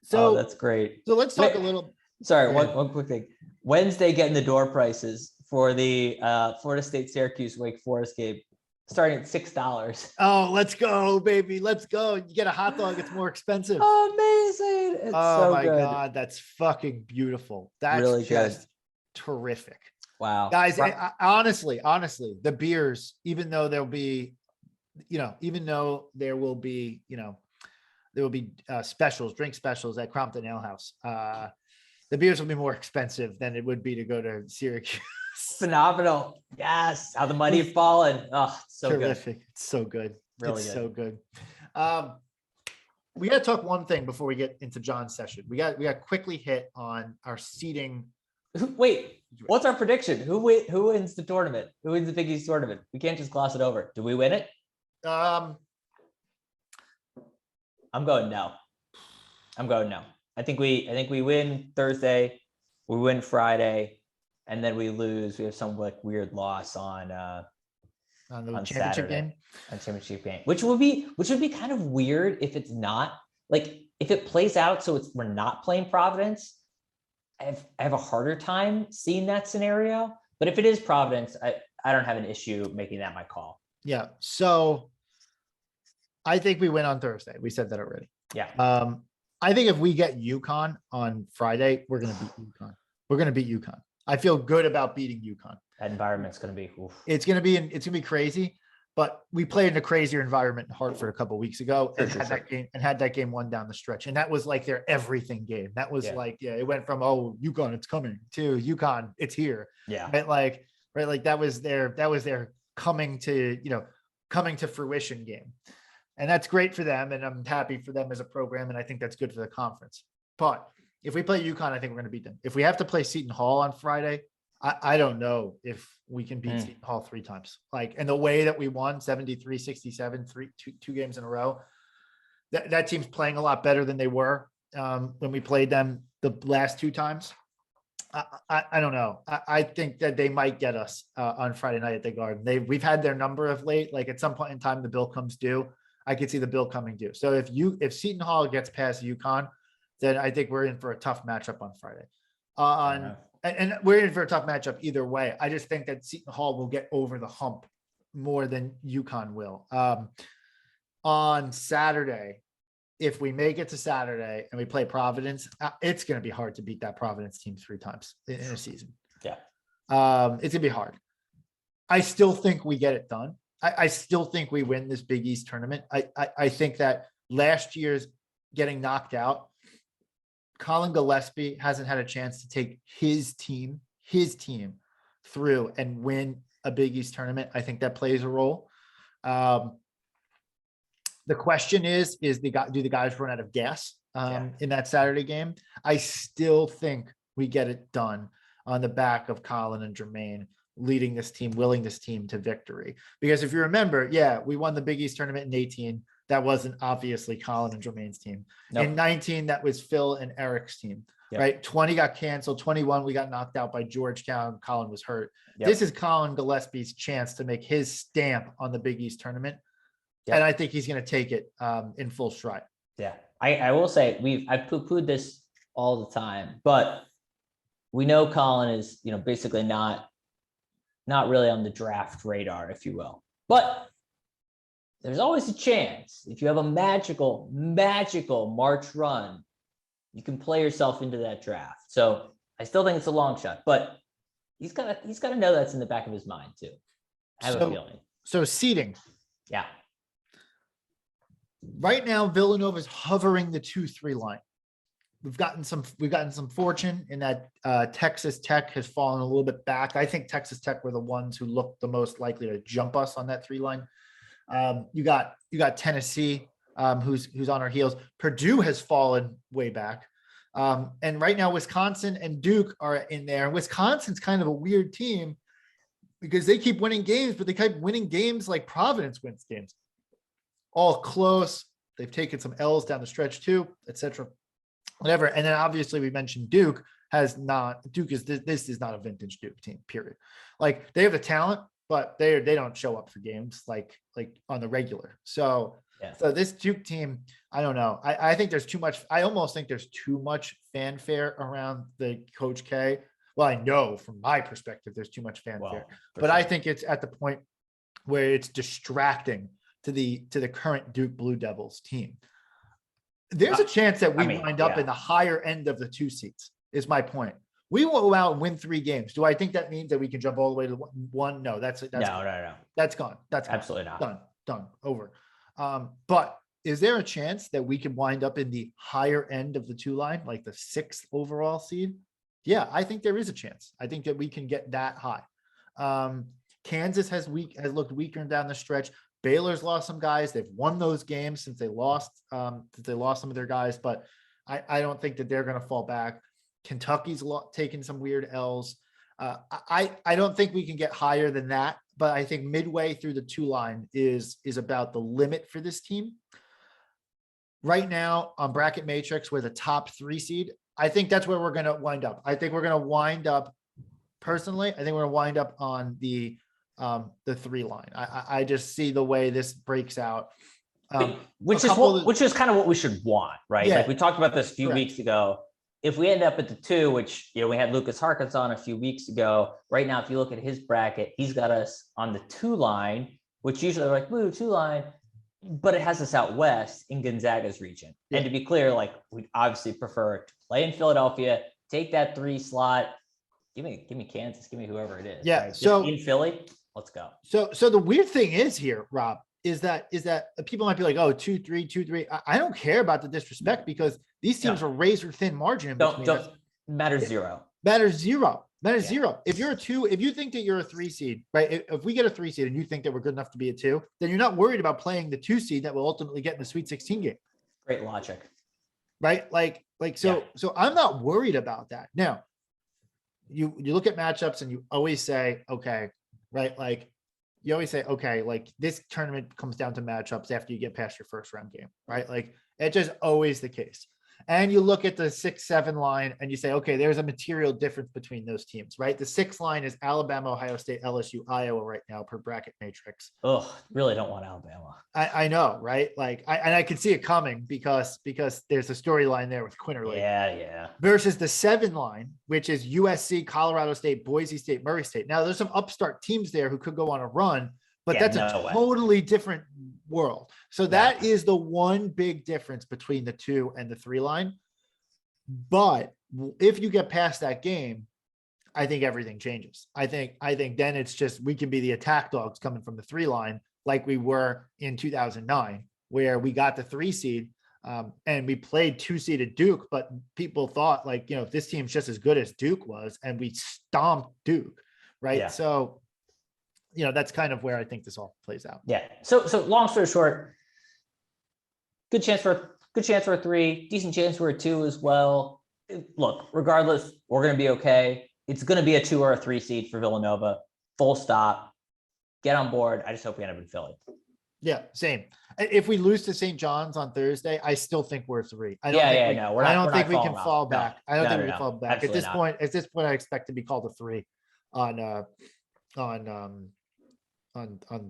So that's great. So let's talk a little. Sorry, one quick thing. Wednesday, getting the door prices for the Florida State Syracuse Wake Forest game, starting at $6. Oh, let's go, baby. Let's go. You get a hot dog, it's more expensive. Amazing. It's oh so my good. God, that's fucking beautiful. That's really just good. Terrific. Wow. Guys, honestly, the beers, even though there will be specials, drink specials at Crompton Ale House. The beers will be more expensive than it would be to go to Syracuse. Phenomenal. Yes. How the mighty have fallen. Oh, so terrific. good. It's so good. Really it's good. So good. We got to talk one thing before we get into John's session. We got quickly hit on our seating Wait, what's our prediction? Who wins the tournament? Who wins the Big East tournament? We can't just gloss it over. Do we win it? Um, I'm going no. I think we win Thursday, we win Friday, and then we lose. We have some like weird loss on the on championship Saturday, game. on championship game, which would be kind of weird if it's not, like, if it plays out so we're not playing Providence. I have a harder time seeing that scenario, but if it is Providence, I don't have an issue making that my call. Yeah. So I think we win on Thursday. We said that already. Yeah. I think if we get UConn on Friday, we're going to beat UConn. We're going to beat UConn. I feel good about beating UConn. That environment's going to be, oof. It's going to be crazy, but we played in a crazier environment in Hartford a couple of weeks ago and had that game won down the stretch. And that was like their everything game. That was it went from, oh, UConn, it's coming, to UConn, it's here. Yeah. Right. Like that was their coming to fruition game. And that's great for them. And I'm happy for them as a program. And I think that's good for the conference. But if we play UConn, I think we're going to beat them. If we have to play Seton Hall on Friday, I don't know if we can beat Seton Hall 3 times. Like, and the way that we won 73-67, two games in a row, that team's playing a lot better than they were when we played them the last 2 times. I don't know. I think that they might get us on Friday night at the Garden. We've had their number of late. Like at some point in time, the bill comes due. I could see the bill coming due. So if Seton Hall gets past UConn, then I think we're in for a tough matchup on Friday. And we're in for a tough matchup either way. I just think that Seton Hall will get over the hump more than UConn will. On Saturday, if we make it to Saturday and we play Providence, it's going to be hard to beat that Providence team 3 times in a season. Yeah. It's going to be hard. I still think we get it done. I still think we win this Big East tournament. I think that last year's getting knocked out, Colin Gillespie hasn't had a chance to take his team through and win a Big East tournament. I think that plays a role. The question is do the guys run out of gas in that Saturday game? I still think we get it done on the back of Colin and Jermaine leading this team, willing this team to victory. Because if you remember, we won the Big East tournament in 18. That wasn't obviously Colin and Jermaine's team. Nope. In 19, that was Phil and Eric's team, right? 20 got canceled. 21, we got knocked out by Georgetown. Colin was hurt. This is Colin Gillespie's chance to make his stamp on the Big East tournament. And I think he's going to take it in full stride. Yeah. I will say I've poo-pooed this all the time, but we know Colin is, basically not really on the draft radar, if you will. But there's always a chance. If you have a magical March run, you can play yourself into that draft. So I still think it's a long shot, but he's got to know that's in the back of his mind too. I have a feeling. So seeding. Yeah. Right now, Villanova is hovering the 2-3 line. We've gotten some fortune in that Texas Tech has fallen a little bit back. I think Texas Tech were the ones who looked the most likely to jump us on that 3 line. You got Tennessee, who's on our heels. Purdue has fallen way back. And right now, Wisconsin and Duke are in there. Wisconsin's kind of a weird team because they keep winning games, but they keep winning games like Providence wins games. All close. They've taken some L's down the stretch too, etc. Whatever. And then obviously we mentioned Duke this is not a vintage Duke team, period. Like they have the talent, but they don't show up for games like on the regular. So this Duke team, I don't know. I think there's too much. I almost think there's too much fanfare around the Coach K. Well, I know from my perspective, there's too much fanfare, but I think it's at the point where it's distracting to the current Duke Blue Devils team. There's a chance that we wind up in the higher end of the 2 seats, is my point. We will go out and win 3 games. Do I think that means that we can jump all the way to 1? No, that's no. That's gone. That's gone. Absolutely not. Done. Over. But is there a chance that we could wind up in the higher end of the 2 line, like the 6th overall seed? Yeah, I think there is a chance. I think that we can get that high. Kansas has looked weaker down the stretch. Baylor's lost some guys. They've won those games since they lost some of their guys, but I don't think that they're going to fall back. Kentucky's taken some weird L's. I don't think we can get higher than that, but I think midway through the 2 line is about the limit for this team. Right now on Bracket Matrix, we're the top 3 seed. I think that's where we're going to wind up. I think we're going to wind up personally. I think we're going to wind up on the 3 line. I just see the way this breaks out. Which is kind of what we should want, right? Yeah, like we talked about this a few correct. weeks ago. If we end up at the 2, which, you know, we had Lucas Harkins on a few weeks ago. Right now, if you look at his bracket, he's got us on the 2 line, which usually like, woo, 2 line, but it has us out west in Gonzaga's region. Yeah. And to be clear, like we'd obviously prefer to play in Philadelphia, take that 3 slot. Give me Kansas, give me whoever it is. Yeah. Right? So in Philly, let's go. So the weird thing is here, Rob, is that people might be like, oh, 2-3, 2-3. I don't care about the disrespect because these teams are razor thin margin in between. Don't matters zero. Matters zero. If you're a 2, if you think that you're a 3 seed, right? If we get a 3 seed and you think that we're good enough to be a 2, then you're not worried about playing the 2 seed that will ultimately get in the Sweet 16 game. Great logic. Right? So I'm not worried about that. Now, you look at matchups and you always say, okay, right? Like you always say, okay, like this tournament comes down to matchups after you get past your first round game, right? Like it's just always the case. And you look at the 6-7 line and you say, okay, there's a material difference between those teams, right? The 6 line is Alabama, Ohio State, LSU, Iowa right now per bracket matrix. Oh, really don't want Alabama. I know, right? Like I can see it coming because there's a storyline there with Quinterly. Yeah. Versus the 7 line, which is USC, Colorado State, Boise State, Murray State. Now there's some upstart teams there who could go on a run, but that's a totally different world. So that is the one big difference between the 2 and the 3 line. But if you get past that game, I think everything changes. I think then it's just, we can be the attack dogs coming from the 3 line like we were in 2009, where we got the 3 seed and we played 2-seeded Duke, but people thought like, you know, this team's just as good as Duke was, and we stomped Duke. Right. Yeah. So, you know, that's kind of where I think this all plays out. Yeah. So long story short, good chance for a 3, decent chance for a 2 as well. Look, regardless, we're going to be okay. It's going to be a 2 or a 3 seed for Villanova. Full stop. Get on board. I just hope we end up in Philly. Yeah, same. If we lose to St. John's on Thursday, I still think we're 3. I don't think we can fall back. I don't think we can fall back. At this point, I expect to be called a 3 on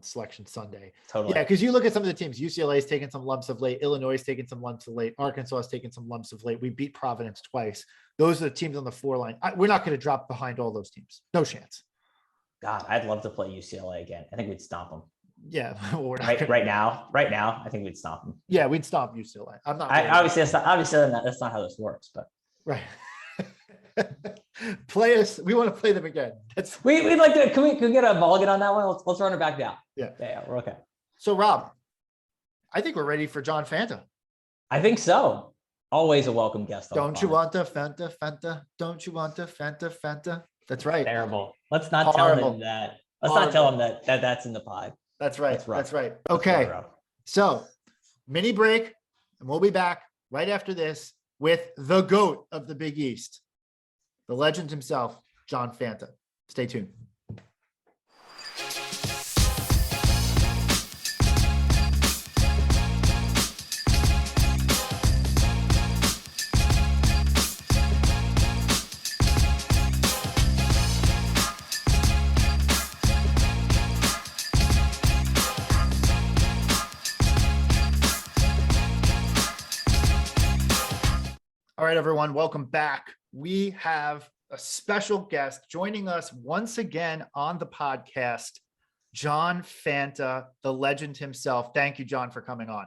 Selection Sunday. Totally. Yeah, because you look at some of the teams. UCLA's taken some lumps of late. Illinois has taken some lumps of late. Arkansas has taken some lumps of late. We beat Providence twice. Those are the teams on the 4 line. We're not going to drop behind all those teams. No chance. God, I'd love to play UCLA again. I think we'd stomp them. Yeah, well, right now, I think we'd stomp them. Yeah, we'd stomp UCLA. I'm not. Obviously, that's not how this works, but right. Play us. We want to play them again. We'd like to. Can we get a mulligan on that one? Let's run it back down. Yeah, we're okay. So Rob, I think we're ready for John Fanta. I think so. Always a welcome guest. Don't you want a Fanta? Don't you want a Fanta? That's right. Terrible. Let's not tell him that. Let's not tell him that that's in the pod. That's right. That's right. Okay. So mini break, and we'll be back right after this with the GOAT of the Big East, the legend himself, John Fanta. Stay tuned. All right, everyone, welcome back. We have a special guest joining us once again on the podcast, John Fanta, the legend himself. Thank you, John, for coming on.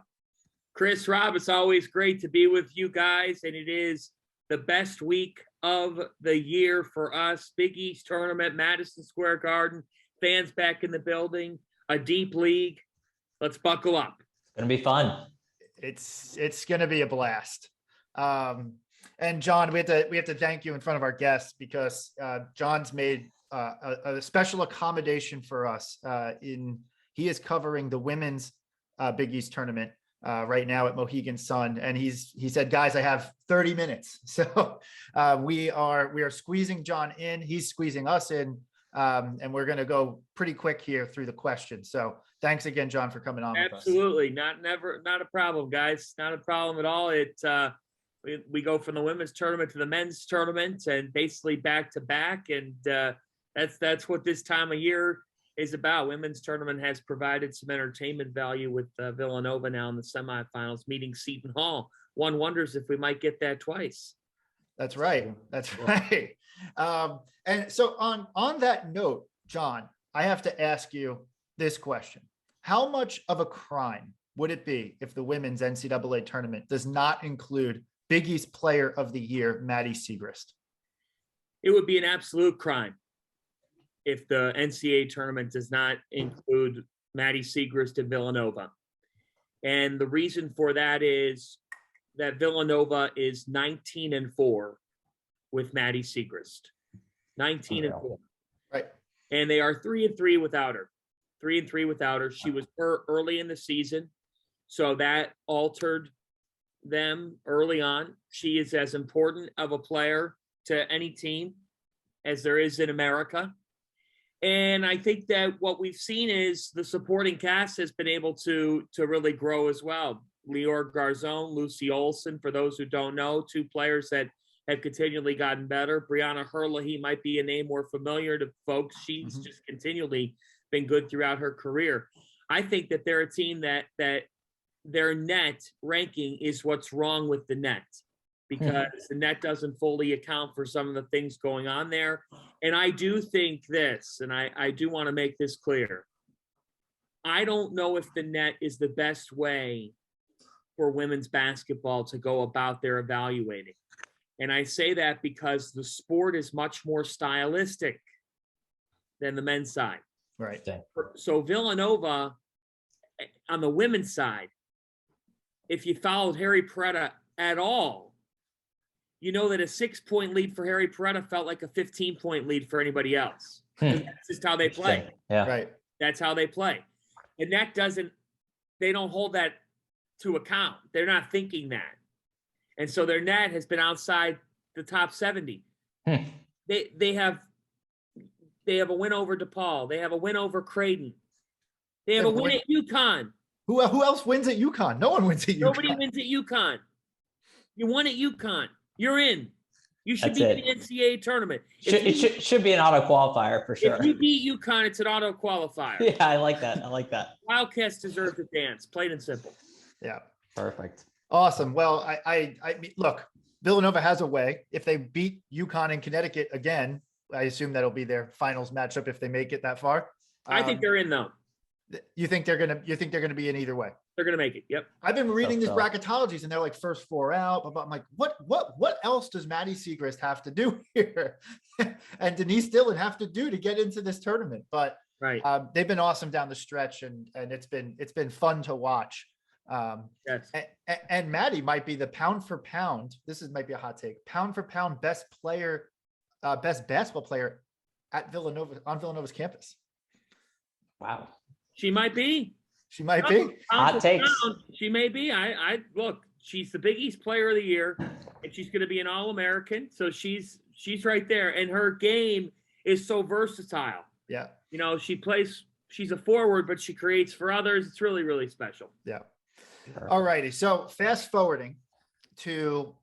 Chris, Rob, it's always great to be with you guys, and it is the best week of the year for us. Big East tournament, Madison Square Garden, fans back in the building, a deep league. Let's buckle up. It's going to be fun. It's going to be a blast. And John, we have to thank you in front of our guests because John's made a special accommodation for us. He is covering the women's Big East tournament right now at Mohegan Sun, and he said, guys, I have 30 minutes. So we are squeezing John in, he's squeezing us in, and we're going to go pretty quick here through the questions. So thanks again, John, for coming on. Absolutely. Not a problem, guys. Not a problem at all. We go from the women's tournament to the men's tournament and basically back to back. And that's what this time of year is about. Women's tournament has provided some entertainment value with Villanova now in the semifinals, meeting Seton Hall. One wonders if we might get that twice. That's right. That's right. And so on that note, John, I have to ask you this question. How much of a crime would it be if the women's NCAA tournament does not include Big East Player of the Year, Maddie Siegrist? It would be an absolute crime if the NCAA tournament does not include Maddie Siegrist and Villanova. And the reason for that is that Villanova is 19-4 with Maddie Siegrist. 19-4. Right. And they are 3-3 without her. 3-3 without her. She was hurt early in the season, so that altered them early on. She is as important of a player to any team as there is in America. And I think that what we've seen is the supporting cast has been able to really grow as well. Lior Garzon, Lucy Olson, for those who don't know, two players that have continually gotten better. Brianna Herlihy might be a name more familiar to folks. She's just continually been good throughout her career. I think that they're a team that their net ranking is what's wrong with the net, because the net doesn't fully account for some of the things going on there. And I do think this, and I do want to make this clear. I don't know if the net is the best way for women's basketball to go about their evaluating. And I say that because the sport is much more stylistic than the men's side. Right. So Villanova, on the women's side, if you followed Harry Peretta at all, you know that a 6-point lead for Harry Peretta felt like a 15-point lead for anybody else. That's just how they play. Yeah. Right. That's how they play. And that they don't hold that to account. They're not thinking that. And so their net has been outside the top 70. They have a win over DePaul. They have a win over Creighton. They have a win at UConn. Who else wins at UConn? No one wins at UConn. Nobody wins at UConn. You won at UConn. You're in. You should be in the NCAA tournament. It should be an auto qualifier for sure. If you beat UConn, it's an auto qualifier. Yeah, I like that. Wildcats deserve to dance, plain and simple. Yeah. Perfect. Awesome. Well, I look, Villanova has a way. If they beat UConn and Connecticut again, I assume that'll be their finals matchup if they make it that far. I think they're in though. You think they're gonna be in either way? They're gonna make it. Yep. I've been reading these bracketologies and they're like first four out, but I'm like, what else does Maddie Siegrist have to do here? And Denise Dillon have to do to get into this tournament? But right. They've been awesome down the stretch, and it's been fun to watch. Yes. And Maddie might be the pound for pound. Might be a hot take. Pound for pound best basketball player at Villanova's campus. Wow. She might be. Hot takes. She may be. I look, she's the Big East Player of the Year, and she's going to be an All-American. So she's right there, and her game is so versatile. Yeah. You know, she's a forward, but she creates for others. It's really, really special. Yeah. All righty. So fast forwarding to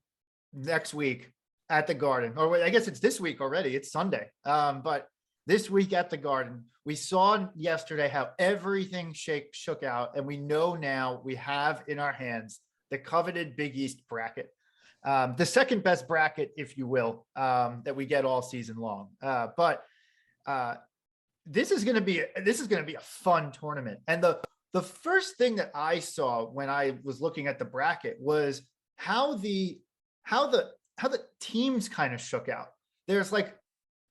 next week at the Garden, or I guess it's this week already. It's Sunday. But this week at the Garden, we saw yesterday how everything shook out, and we know now we have in our hands the coveted Big East bracket, the second best bracket, if you will, that we get all season long. But this is going to be a fun tournament. And the first thing that I saw when I was looking at the bracket was how the teams kind of shook out. There's like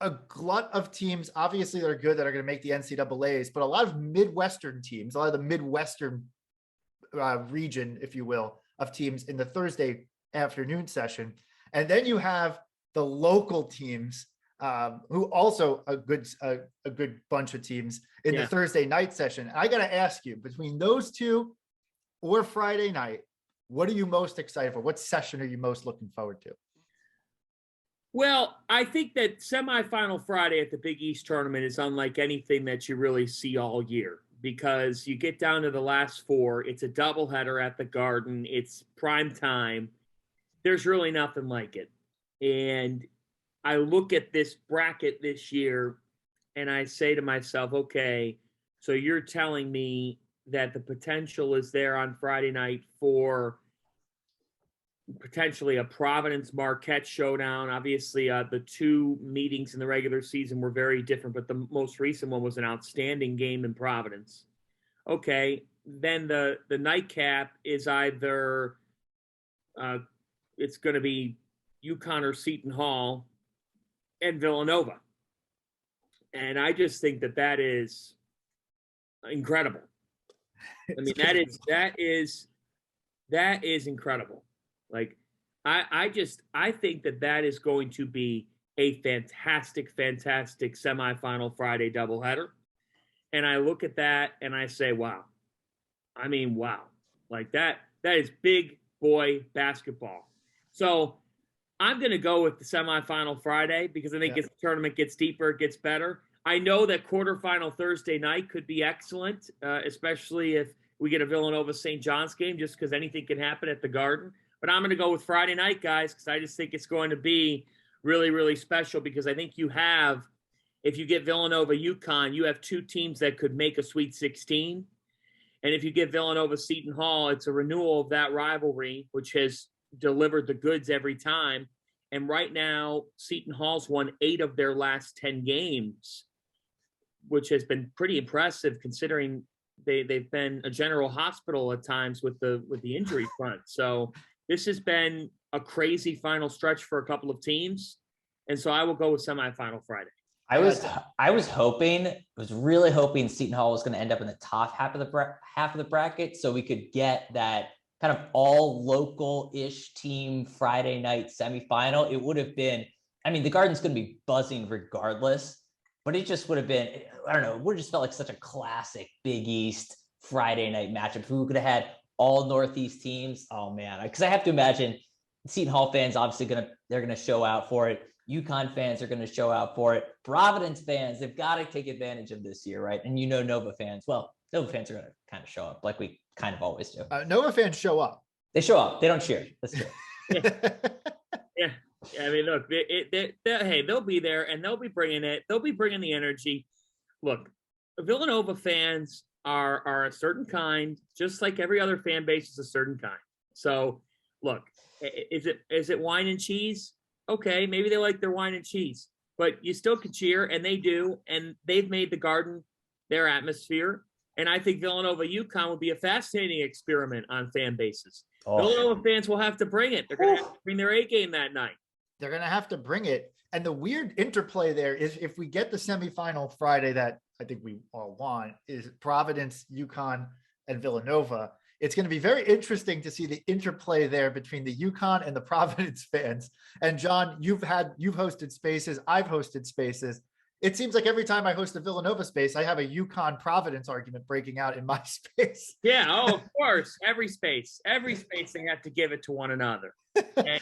a glut of teams, obviously, that are good, that are going to make the NCAAs, but a lot of Midwestern teams, a lot of the Midwestern region, if you will, of teams in the Thursday afternoon session. And then you have the local teams, who also a good bunch of teams in the Thursday night session. And I got to ask you, between those two or Friday night, what are you most excited for? What session are you most looking forward to? Well, I think that semifinal Friday at the Big East tournament is unlike anything that you really see all year, because you get down to the last four. It's a doubleheader at the Garden. It's prime time. There's really nothing like it. And I look at this bracket this year and I say to myself, okay, so you're telling me that the potential is there on Friday night for potentially a Providence Marquette showdown. Obviously, the two meetings in the regular season were very different, but the most recent one was an outstanding game in Providence. Okay, then the nightcap is either it's going to be UConn or Seton Hall and Villanova. And I just think that is incredible. I mean, that is incredible. Like, I think that is going to be a fantastic semifinal Friday doubleheader. And I look at that and I say, wow. I mean, wow. Like that is big boy basketball. So I'm going to go with the semifinal Friday because I think as the tournament gets deeper, it gets better. I know that quarterfinal Thursday night could be excellent, especially if we get a Villanova St. John's game, just because anything can happen at the Garden. But I'm going to go with Friday night, guys, because I just think it's going to be really, really special, because I think if you get Villanova UConn, you have two teams that could make a Sweet 16. And if you get Villanova Seton Hall, it's a renewal of that rivalry, which has delivered the goods every time. And right now, Seton Hall's won 8 of their last 10 games, which has been pretty impressive considering they've been a general hospital at times with the injury front. So this has been a crazy final stretch for a couple of teams. And so I will go with semifinal Friday. I was really hoping Seton Hall was going to end up in the top half of the bracket, so we could get that kind of all local-ish team Friday night semifinal. It would have been, I mean, the Garden's going to be buzzing regardless, but it just would have been, I don't know, it would have just felt like such a classic Big East Friday night matchup. If we could have had all Northeast teams, oh man, because I have to imagine Seton Hall fans obviously they're going to show out for it. UConn fans are going to show out for it. Providence fans, they've got to take advantage of this year, right? And Nova fans, are going to kind of show up like we kind of always do. Nova fans show up. They show up. They don't cheer. That's true. Yeah. I mean, look, hey, they'll be there and they'll be bringing it. They'll be bringing the energy. Look, Villanova fans are a certain kind, just like every other fan base is a certain kind. So, look, is it wine and cheese? Okay, maybe they like their wine and cheese, but you still can cheer, and they do, and they've made the Garden their atmosphere. And I think Villanova UConn will be a fascinating experiment on fan bases. Villanova fans will have to bring it. They're going to have to bring their A game that night. They're going to have to bring it. And the weird interplay there is, if we get the semifinal Friday that I think we all want, is Providence, UConn, and Villanova. It's going to be very interesting to see the interplay there between the UConn and the Providence fans. And John, you've hosted spaces. I've hosted spaces. It seems like every time I host a Villanova space, I have a UConn Providence argument breaking out in my space. Yeah. Oh, of course. Every space, they have to give it to one another. And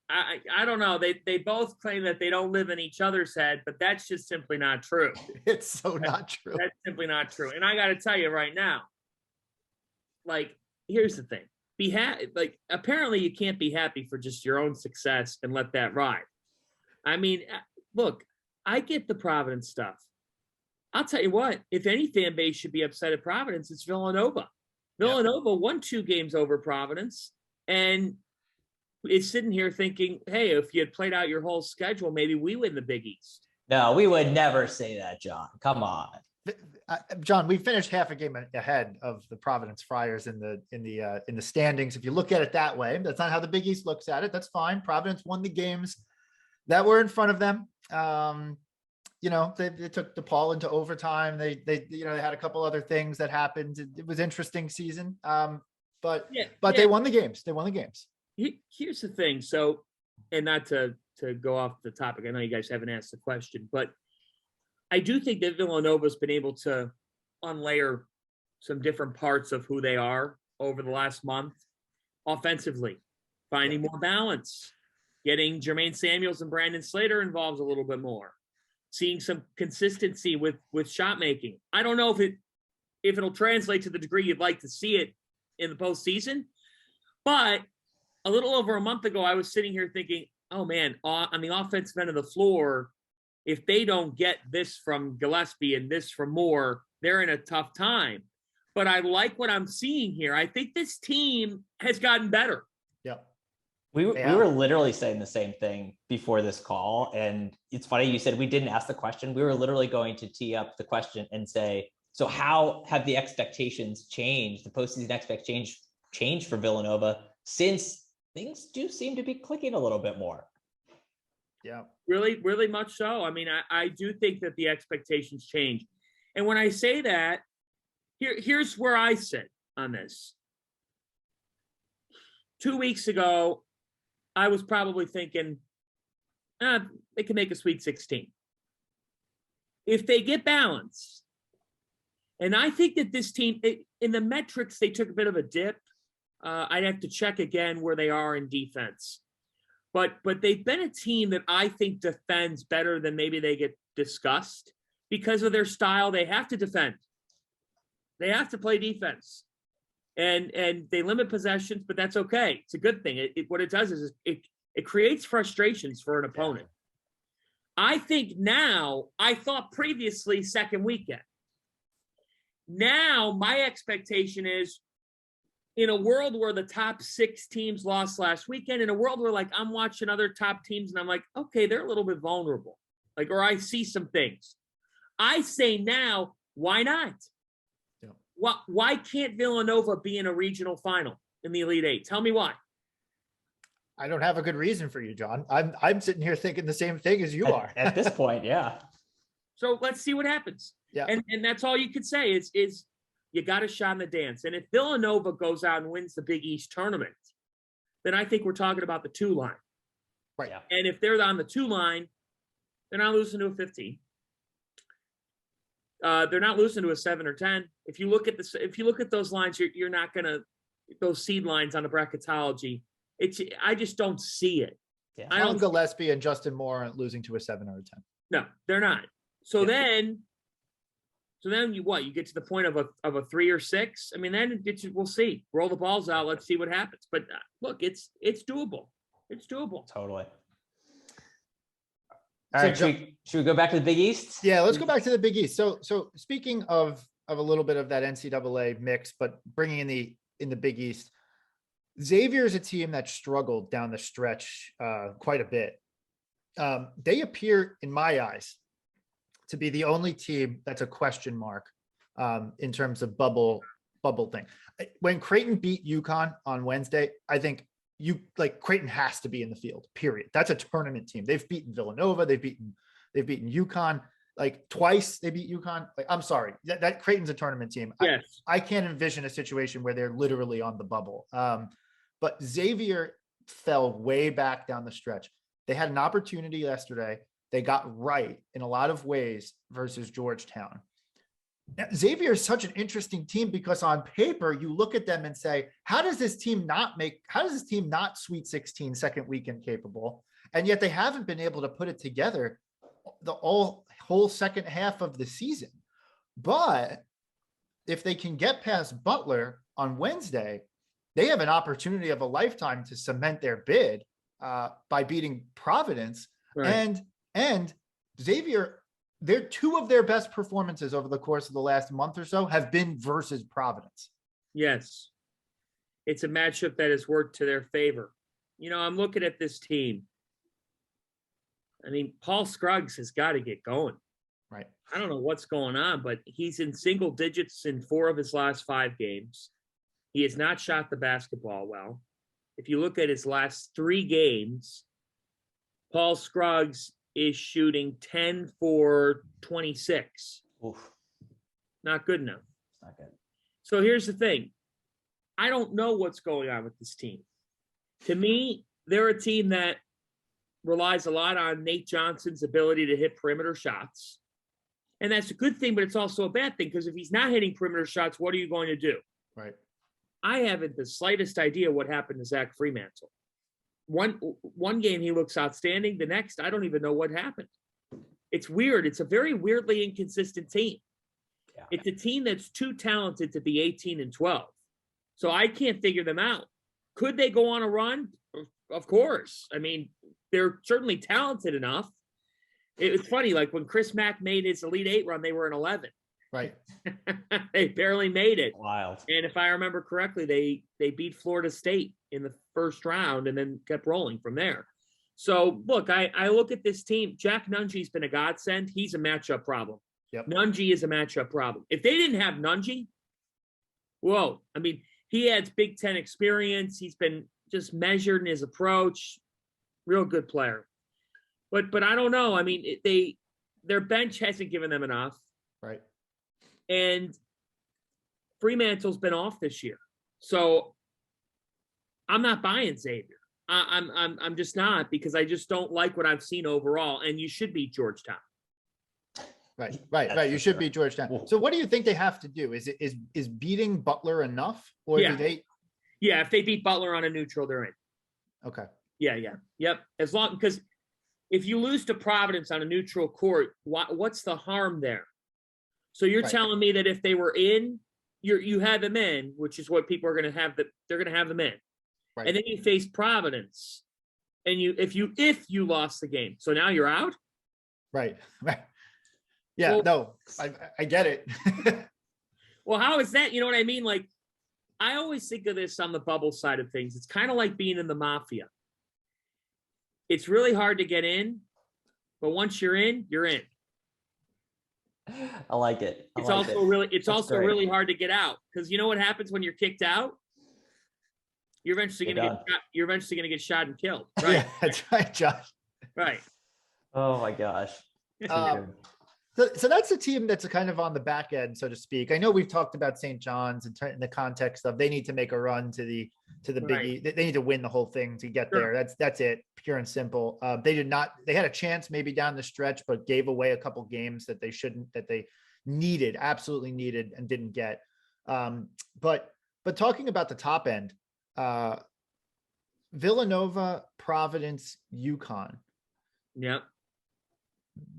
I don't know. They both claim that they don't live in each other's head, but that's just simply not true. It's so not true. That's simply not true. And I got to tell you right now, like, here's the thing. Be happy. Like, apparently you can't be happy for just your own success and let that ride. I mean, look, I get the Providence stuff. I'll tell you what, if any fan base should be upset at Providence, it's Villanova. Villanova won 2 games over Providence, and it's sitting here thinking, hey, if you had played out your whole schedule, maybe we win the Big East. No, we would never say that, John. Come on. John, we finished half a game ahead of the Providence Friars in the standings. If you look at it that way, that's not how the Big East looks at it. That's fine. Providence won the games that were in front of them. They took DePaul into overtime. They had a couple other things that happened. It was an interesting season. But they won the games. They won the games. Here's the thing. So, and not to go off the topic, I know you guys haven't asked the question, but I do think that Villanova's been able to unlayer some different parts of who they are over the last month offensively, finding more balance, getting Jermaine Samuels and Brandon Slater involved a little bit more, seeing some consistency with shot making. I don't know if it'll translate to the degree you'd like to see it in the postseason, but a little over a month ago, I was sitting here thinking, oh man, on the offensive end of the floor, if they don't get this from Gillespie and this from Moore, they're in a tough time. But I like what I'm seeing here. I think this team has gotten better. Yep. We were literally saying the same thing before this call. And it's funny, you said we didn't ask the question. We were literally going to tee up the question and say, so how have the expectations changed, the postseason expectations changed for Villanova since things do seem to be clicking a little bit more? Yeah. Really, really much so. I mean, I do think that the expectations change. And when I say that, here's where I sit on this. 2 weeks ago, I was probably thinking, they can make a Sweet 16. If they get balance, and I think that this team, in the metrics, they took a bit of a dip. I'd have to check again where they are in defense. But they've been a team that I think defends better than maybe they get discussed because of their style. They have to defend. They have to play defense. And they limit possessions, but that's okay. It's a good thing. What it does is it creates frustrations for an opponent. I think now, I thought previously second weekend. Now my expectation is, in a world where the top 6 teams lost last weekend, in a world where like I'm watching other top teams and I'm like, okay, they're a little bit vulnerable. Like, or I see some things. I say now, why not? Yeah. Why can't Villanova be in a regional final in the Elite Eight? Tell me why. I don't have a good reason for you, John. I'm sitting here thinking the same thing as you are. At this point, yeah. So let's see what happens. Yeah. And that's all you could say is you got a shot in the dance. And if Villanova goes out and wins the Big East tournament, then I think we're talking about the 2 line. Right. And if they're on the 2 line, they're not losing to a 15. They're not losing to a 7 or 10. If you look at those lines, you're not gonna, those seed lines on the bracketology. I just don't see it. Yeah. Tom Gillespie and Justin Moore aren't losing to a 7 or a 10. No, they're not. So then you get to the point of a 3 or 6. I mean, then we'll see. Roll the balls out. Let's see what happens. But look, it's doable. It's doable. Totally. All right, should we go back to the Big East? Yeah, let's go back to the Big East. So speaking of a little bit of that NCAA mix, but bringing in the Big East, Xavier is a team that struggled down the stretch quite a bit. They appear, in my eyes, to be the only team that's a question mark in terms of bubble thing. When Creighton beat UConn on Wednesday, I think Creighton has to be in the field, period. That's a tournament team. They've beaten Villanova. They've beaten UConn like twice. They beat UConn. Like, I'm sorry, that Creighton's a tournament team. Yes. I can't envision a situation where they're literally on the bubble. But Xavier fell way back down the stretch. They had an opportunity yesterday. They got right in a lot of ways versus Georgetown. Now, Xavier is such an interesting team because on paper, you look at them and say, how does this team not Sweet 16 second weekend capable? And yet they haven't been able to put it together the whole second half of the season. But if they can get past Butler on Wednesday, they have an opportunity of a lifetime to cement their bid by beating Providence. Right. And Xavier, they're 2 of their best performances over the course of the last month or so have been versus Providence. Yes. It's a matchup that has worked to their favor. You know, I'm looking at this team. I mean, Paul Scruggs has got to get going. Right. I don't know what's going on, but he's in single digits in 4 of his last 5 games. He has not shot the basketball well. If you look at his last 3 games, Paul Scruggs is shooting 10 for 26. Oof. Not good enough. Not good. So here's the thing. I don't know what's going on with this team. To me, they're a team that relies a lot on Nate Johnson's ability to hit perimeter shots. And that's a good thing, but it's also a bad thing because if he's not hitting perimeter shots, what are you going to do? Right. I haven't the slightest idea what happened to Zach Fremantle. One game he looks outstanding. The next, I don't even know what happened. It's weird. It's a very weirdly inconsistent team. Yeah. It's a team that's too talented to be 18-12. So I can't figure them out. Could they go on a run? Of course. I mean, they're certainly talented enough. It's funny, like when Chris Mack made his Elite Eight run, they were in 11. Right. They barely made it. Wild. And if I remember correctly, they beat Florida State in the first round and then kept rolling from there. So look, I look at this team. Jack Nungy's been a godsend. He's a matchup problem. Yep. Nungy is a matchup problem. If they didn't have Nungy, whoa, I mean, he has Big Ten experience. He's been just measured in his approach. Real good player. But I don't know. I mean, their bench hasn't given them enough. Right. And Fremantle's been off this year. So I'm not buying Xavier. I'm just not, because I just don't like what I've seen overall. And you should beat Georgetown. Right. You should beat Georgetown. So what do you think they have to do? Is beating Butler enough, or do they? Yeah, if they beat Butler on a neutral, they're in. Okay. Yep. As long, because if you lose to Providence on a neutral court, what's the harm there? So you're telling me that if they were in, you had them in, which is what people are going to have, that they're going to have them in. Right. And then you face Providence, and if you lost the game, so now you're out. Right. Yeah. Well, no, I get it. Well, how is that? You know what I mean? Like, I always think of this on the bubble side of things. It's kind of like being in the mafia. It's really hard to get in, but once you're in, you're in. I like it. It's also really hard to get out, because you know what happens when you're kicked out? You're eventually going to get shot and killed. Right. Yeah, that's right, Josh. Right. Oh my gosh. So that's a team that's kind of on the back end, so to speak. I know we've talked about St. John's in the context of they need to make a run to the Big E. They need to win the whole thing to get there. That's it, pure and simple. They did not. They had a chance maybe down the stretch, but gave away a couple games that they absolutely needed and didn't get. But talking about the top end, Villanova, Providence, UConn. Yep.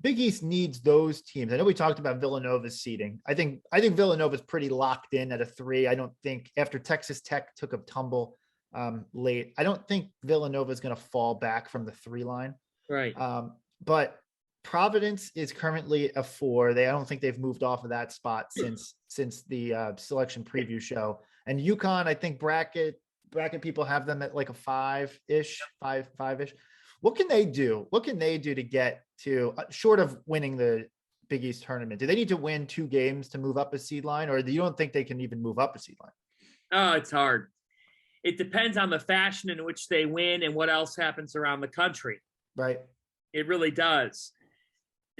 Big East needs those teams. I know we talked about Villanova's seeding. I think Villanova's pretty locked in at a 3. I don't think, after Texas Tech took a tumble late, I don't think Villanova's going to fall back from the 3 line. Right. But Providence is currently a 4. I don't think they've moved off of that spot since the selection preview show. And UConn, I think bracket people have them at like a 5-ish. What can they do? What can they do to get to, short of winning the Big East tournament? Do they need to win 2 games to move up a seed line, or do you don't think they can even move up a seed line? Oh, it's hard. It depends on the fashion in which they win and what else happens around the country. Right. It really does.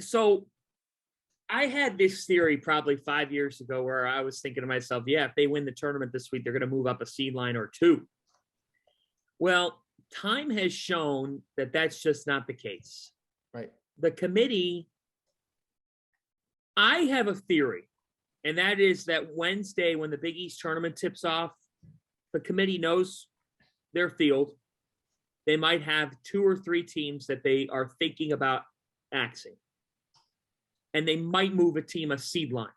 So I had this theory probably 5 years ago where I was thinking to myself, yeah, if they win the tournament this week, they're going to move up a seed line or 2. Well, time has shown that that's just not the case. Right. The committee, I have a theory, and that is that Wednesday, when the Big East tournament tips off, the committee knows their field. They might have 2 or 3 teams that they are thinking about axing, and they might move a team a seed line.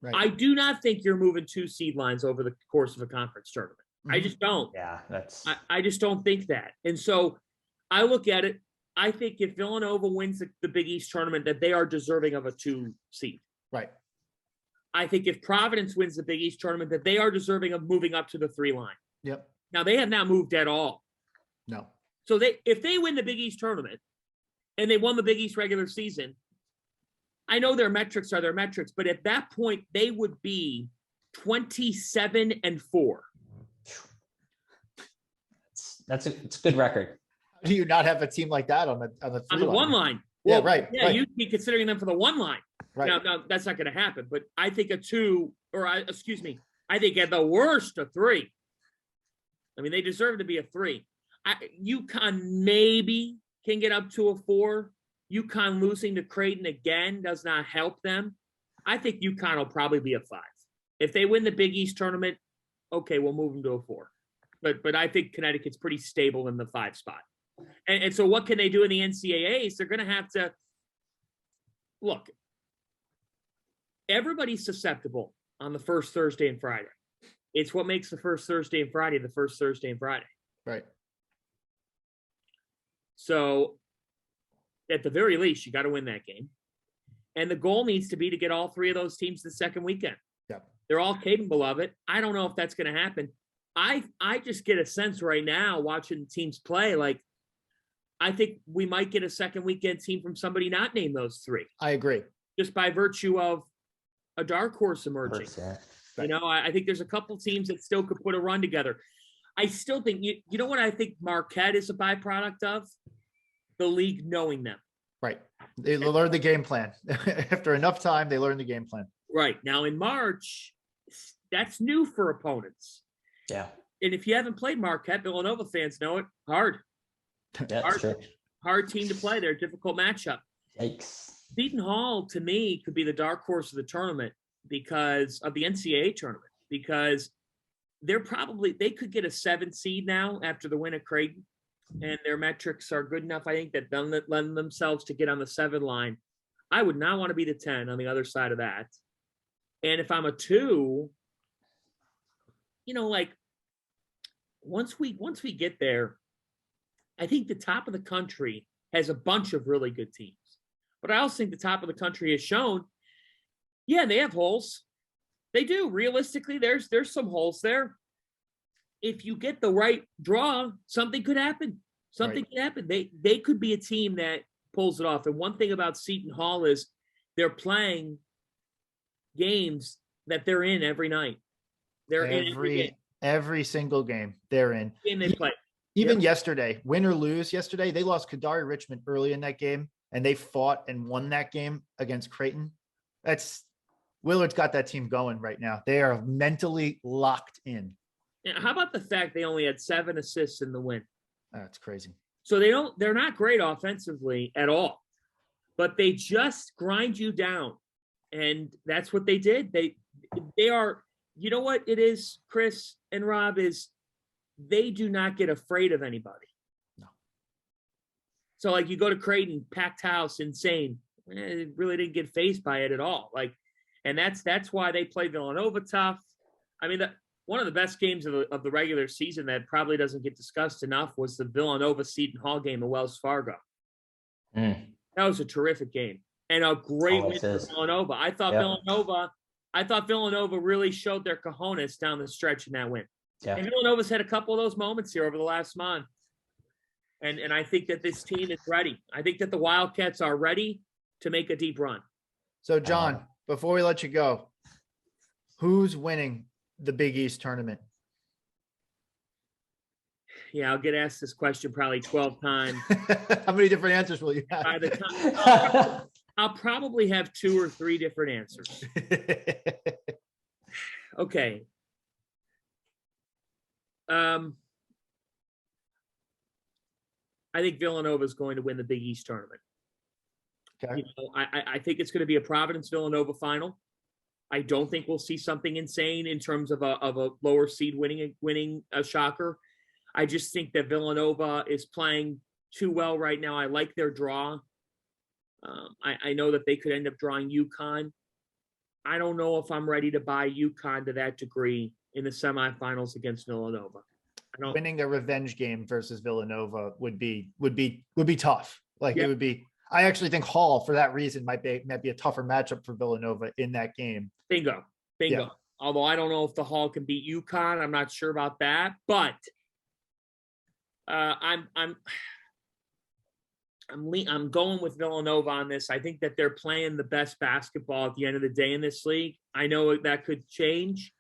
Right. I do not think you're moving 2 seed lines over the course of a conference tournament. I just don't. Yeah, I just don't think that. And so I look at it. I think if Villanova wins the Big East tournament, that they are deserving of a 2 seed. Right. I think if Providence wins the Big East tournament, that they are deserving of moving up to the 3 line. Yep. Now, they have not moved at all. No. So if they win the Big East tournament and they won the Big East regular season, I know their metrics are their metrics, but at that point, they would be 27-4. It's a good record. Do you not have a team like that on the 3 line? 1 line? Well, Yeah, right. Yeah, you'd be considering them for the 1 line. Right. Now that's not going to happen. But I think I think at the worst a 3. I mean, they deserve to be a 3. UConn maybe can get up to a 4. UConn losing to Creighton again does not help them. I think UConn will probably be a 5. If they win the Big East tournament, okay, we'll move them to a 4. But I think Connecticut's pretty stable in the 5 spot. And so what can they do in the NCAAs? They're going to have to look. Everybody's susceptible on the first Thursday and Friday. It's what makes the first Thursday and Friday the first Thursday and Friday. Right. So at the very least, you got to win that game. And the goal needs to be to get all 3 of those teams the second weekend. Yeah. They're all capable of it. I don't know if that's going to happen. I just get a sense right now watching teams play, like, I think we might get a second weekend team from somebody not named those 3. I agree. Just by virtue of a dark horse emerging. Yeah. You know, I think there's a couple teams that still could put a run together. I still think, you know what I think Marquette is a byproduct of? The league knowing them. Right. They learn the game plan. After enough time, they learn the game plan. Right. Now in March, that's new for opponents. Yeah. And if you haven't played Marquette, Villanova fans know it. Hard. That's true. Hard team to play. They're a difficult matchup. Yikes. Seton Hall, to me, could be the dark horse of the tournament because of the NCAA tournament, because they could get a 7 seed now after the win at Creighton, and their metrics are good enough, I think, that they'll lend themselves to get on the 7 line. I would not want to be the 10 on the other side of that. And if I'm a 2, you know, like once we get there, I think the top of the country has a bunch of really good teams. But I also think the top of the country has shown, yeah, they have holes. They do. Realistically, there's some holes there. If you get the right draw, something could happen. Something could happen. They could be a team that pulls it off. And one thing about Seton Hall is they're playing games that they're in every night. They're in every single game they're in. And they play. Even yesterday, win or lose yesterday, they lost Kadari Richmond early in that game, and they fought and won that game against Creighton. Willard's got that team going right now. They are mentally locked in. Now, how about the fact they only had 7 assists in the win? That's crazy. So they're not great offensively at all, but they just grind you down. And that's what they did. They are, you know what it is, Chris and Rob, is they do not get afraid of anybody. No. So like you go to Creighton, packed house, insane. It really didn't get fazed by it at all. Like, and that's why they play Villanova tough. I mean, one of the best games of the regular season that probably doesn't get discussed enough was the Villanova Seton Hall game at Wells Fargo. That was a terrific game and a great win for Villanova. I thought Villanova really showed their cojones down the stretch in that win. Yeah. And Villanova's had a couple of those moments here over the last month. And I think that this team is ready. I think that the Wildcats are ready to make a deep run. So, John, before we let you go, who's winning the Big East tournament? Yeah, I'll get asked this question probably 12 times. How many different answers will you have? By the time, I'll probably have 2 or 3 different answers. Okay. I think Villanova is going to win the Big East tournament. Okay. You know, I think it's going to be a Providence Villanova final. I don't think we'll see something insane in terms of a lower seed winning a shocker. I just think that Villanova is playing too well right now. I like their draw. I know that they could end up drawing UConn. I don't know if I'm ready to buy UConn to that degree in the semifinals against Villanova. Winning a revenge game versus Villanova would be tough. Like it would be. I actually think Hall, for that reason, might be a tougher matchup for Villanova in that game. Bingo. Yeah. Although I don't know if the Hall can beat UConn, I'm not sure about that. But I'm going with Villanova on this. I think that they're playing the best basketball at the end of the day in this league. I know that could change.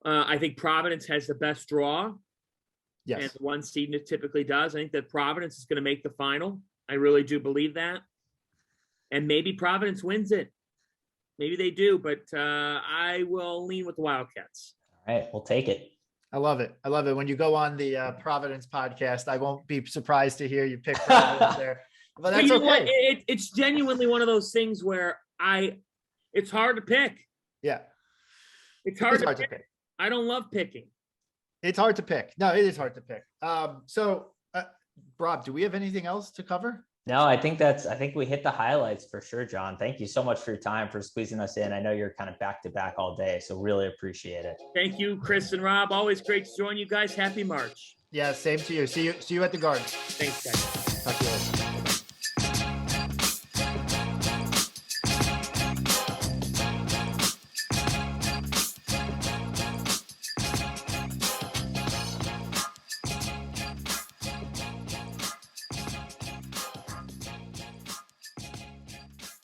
I think Providence has the best draw. Yes. And the 1 seed it typically does. I think that Providence is going to make the final. I really do believe that. And maybe Providence wins it. Maybe they do, but I will lean with the Wildcats. All right, we'll take it. I love it. When you go on the Providence podcast, I won't be surprised to hear you pick Providence there. But that's okay. It's genuinely one of those things where it's hard to pick. Yeah. It's hard to pick. I don't love picking. It's hard to pick. No, it is hard to pick. Rob, do we have anything else to cover? No, I think we hit the highlights for sure, John. Thank you so much for your time, for squeezing us in. I know you're kind of back to back all day, so really appreciate it. Thank you, Chris and Rob. Always great to join you guys. Happy March. Yeah, same to you. See you at the Garden. Thanks, guys. Talk to you later.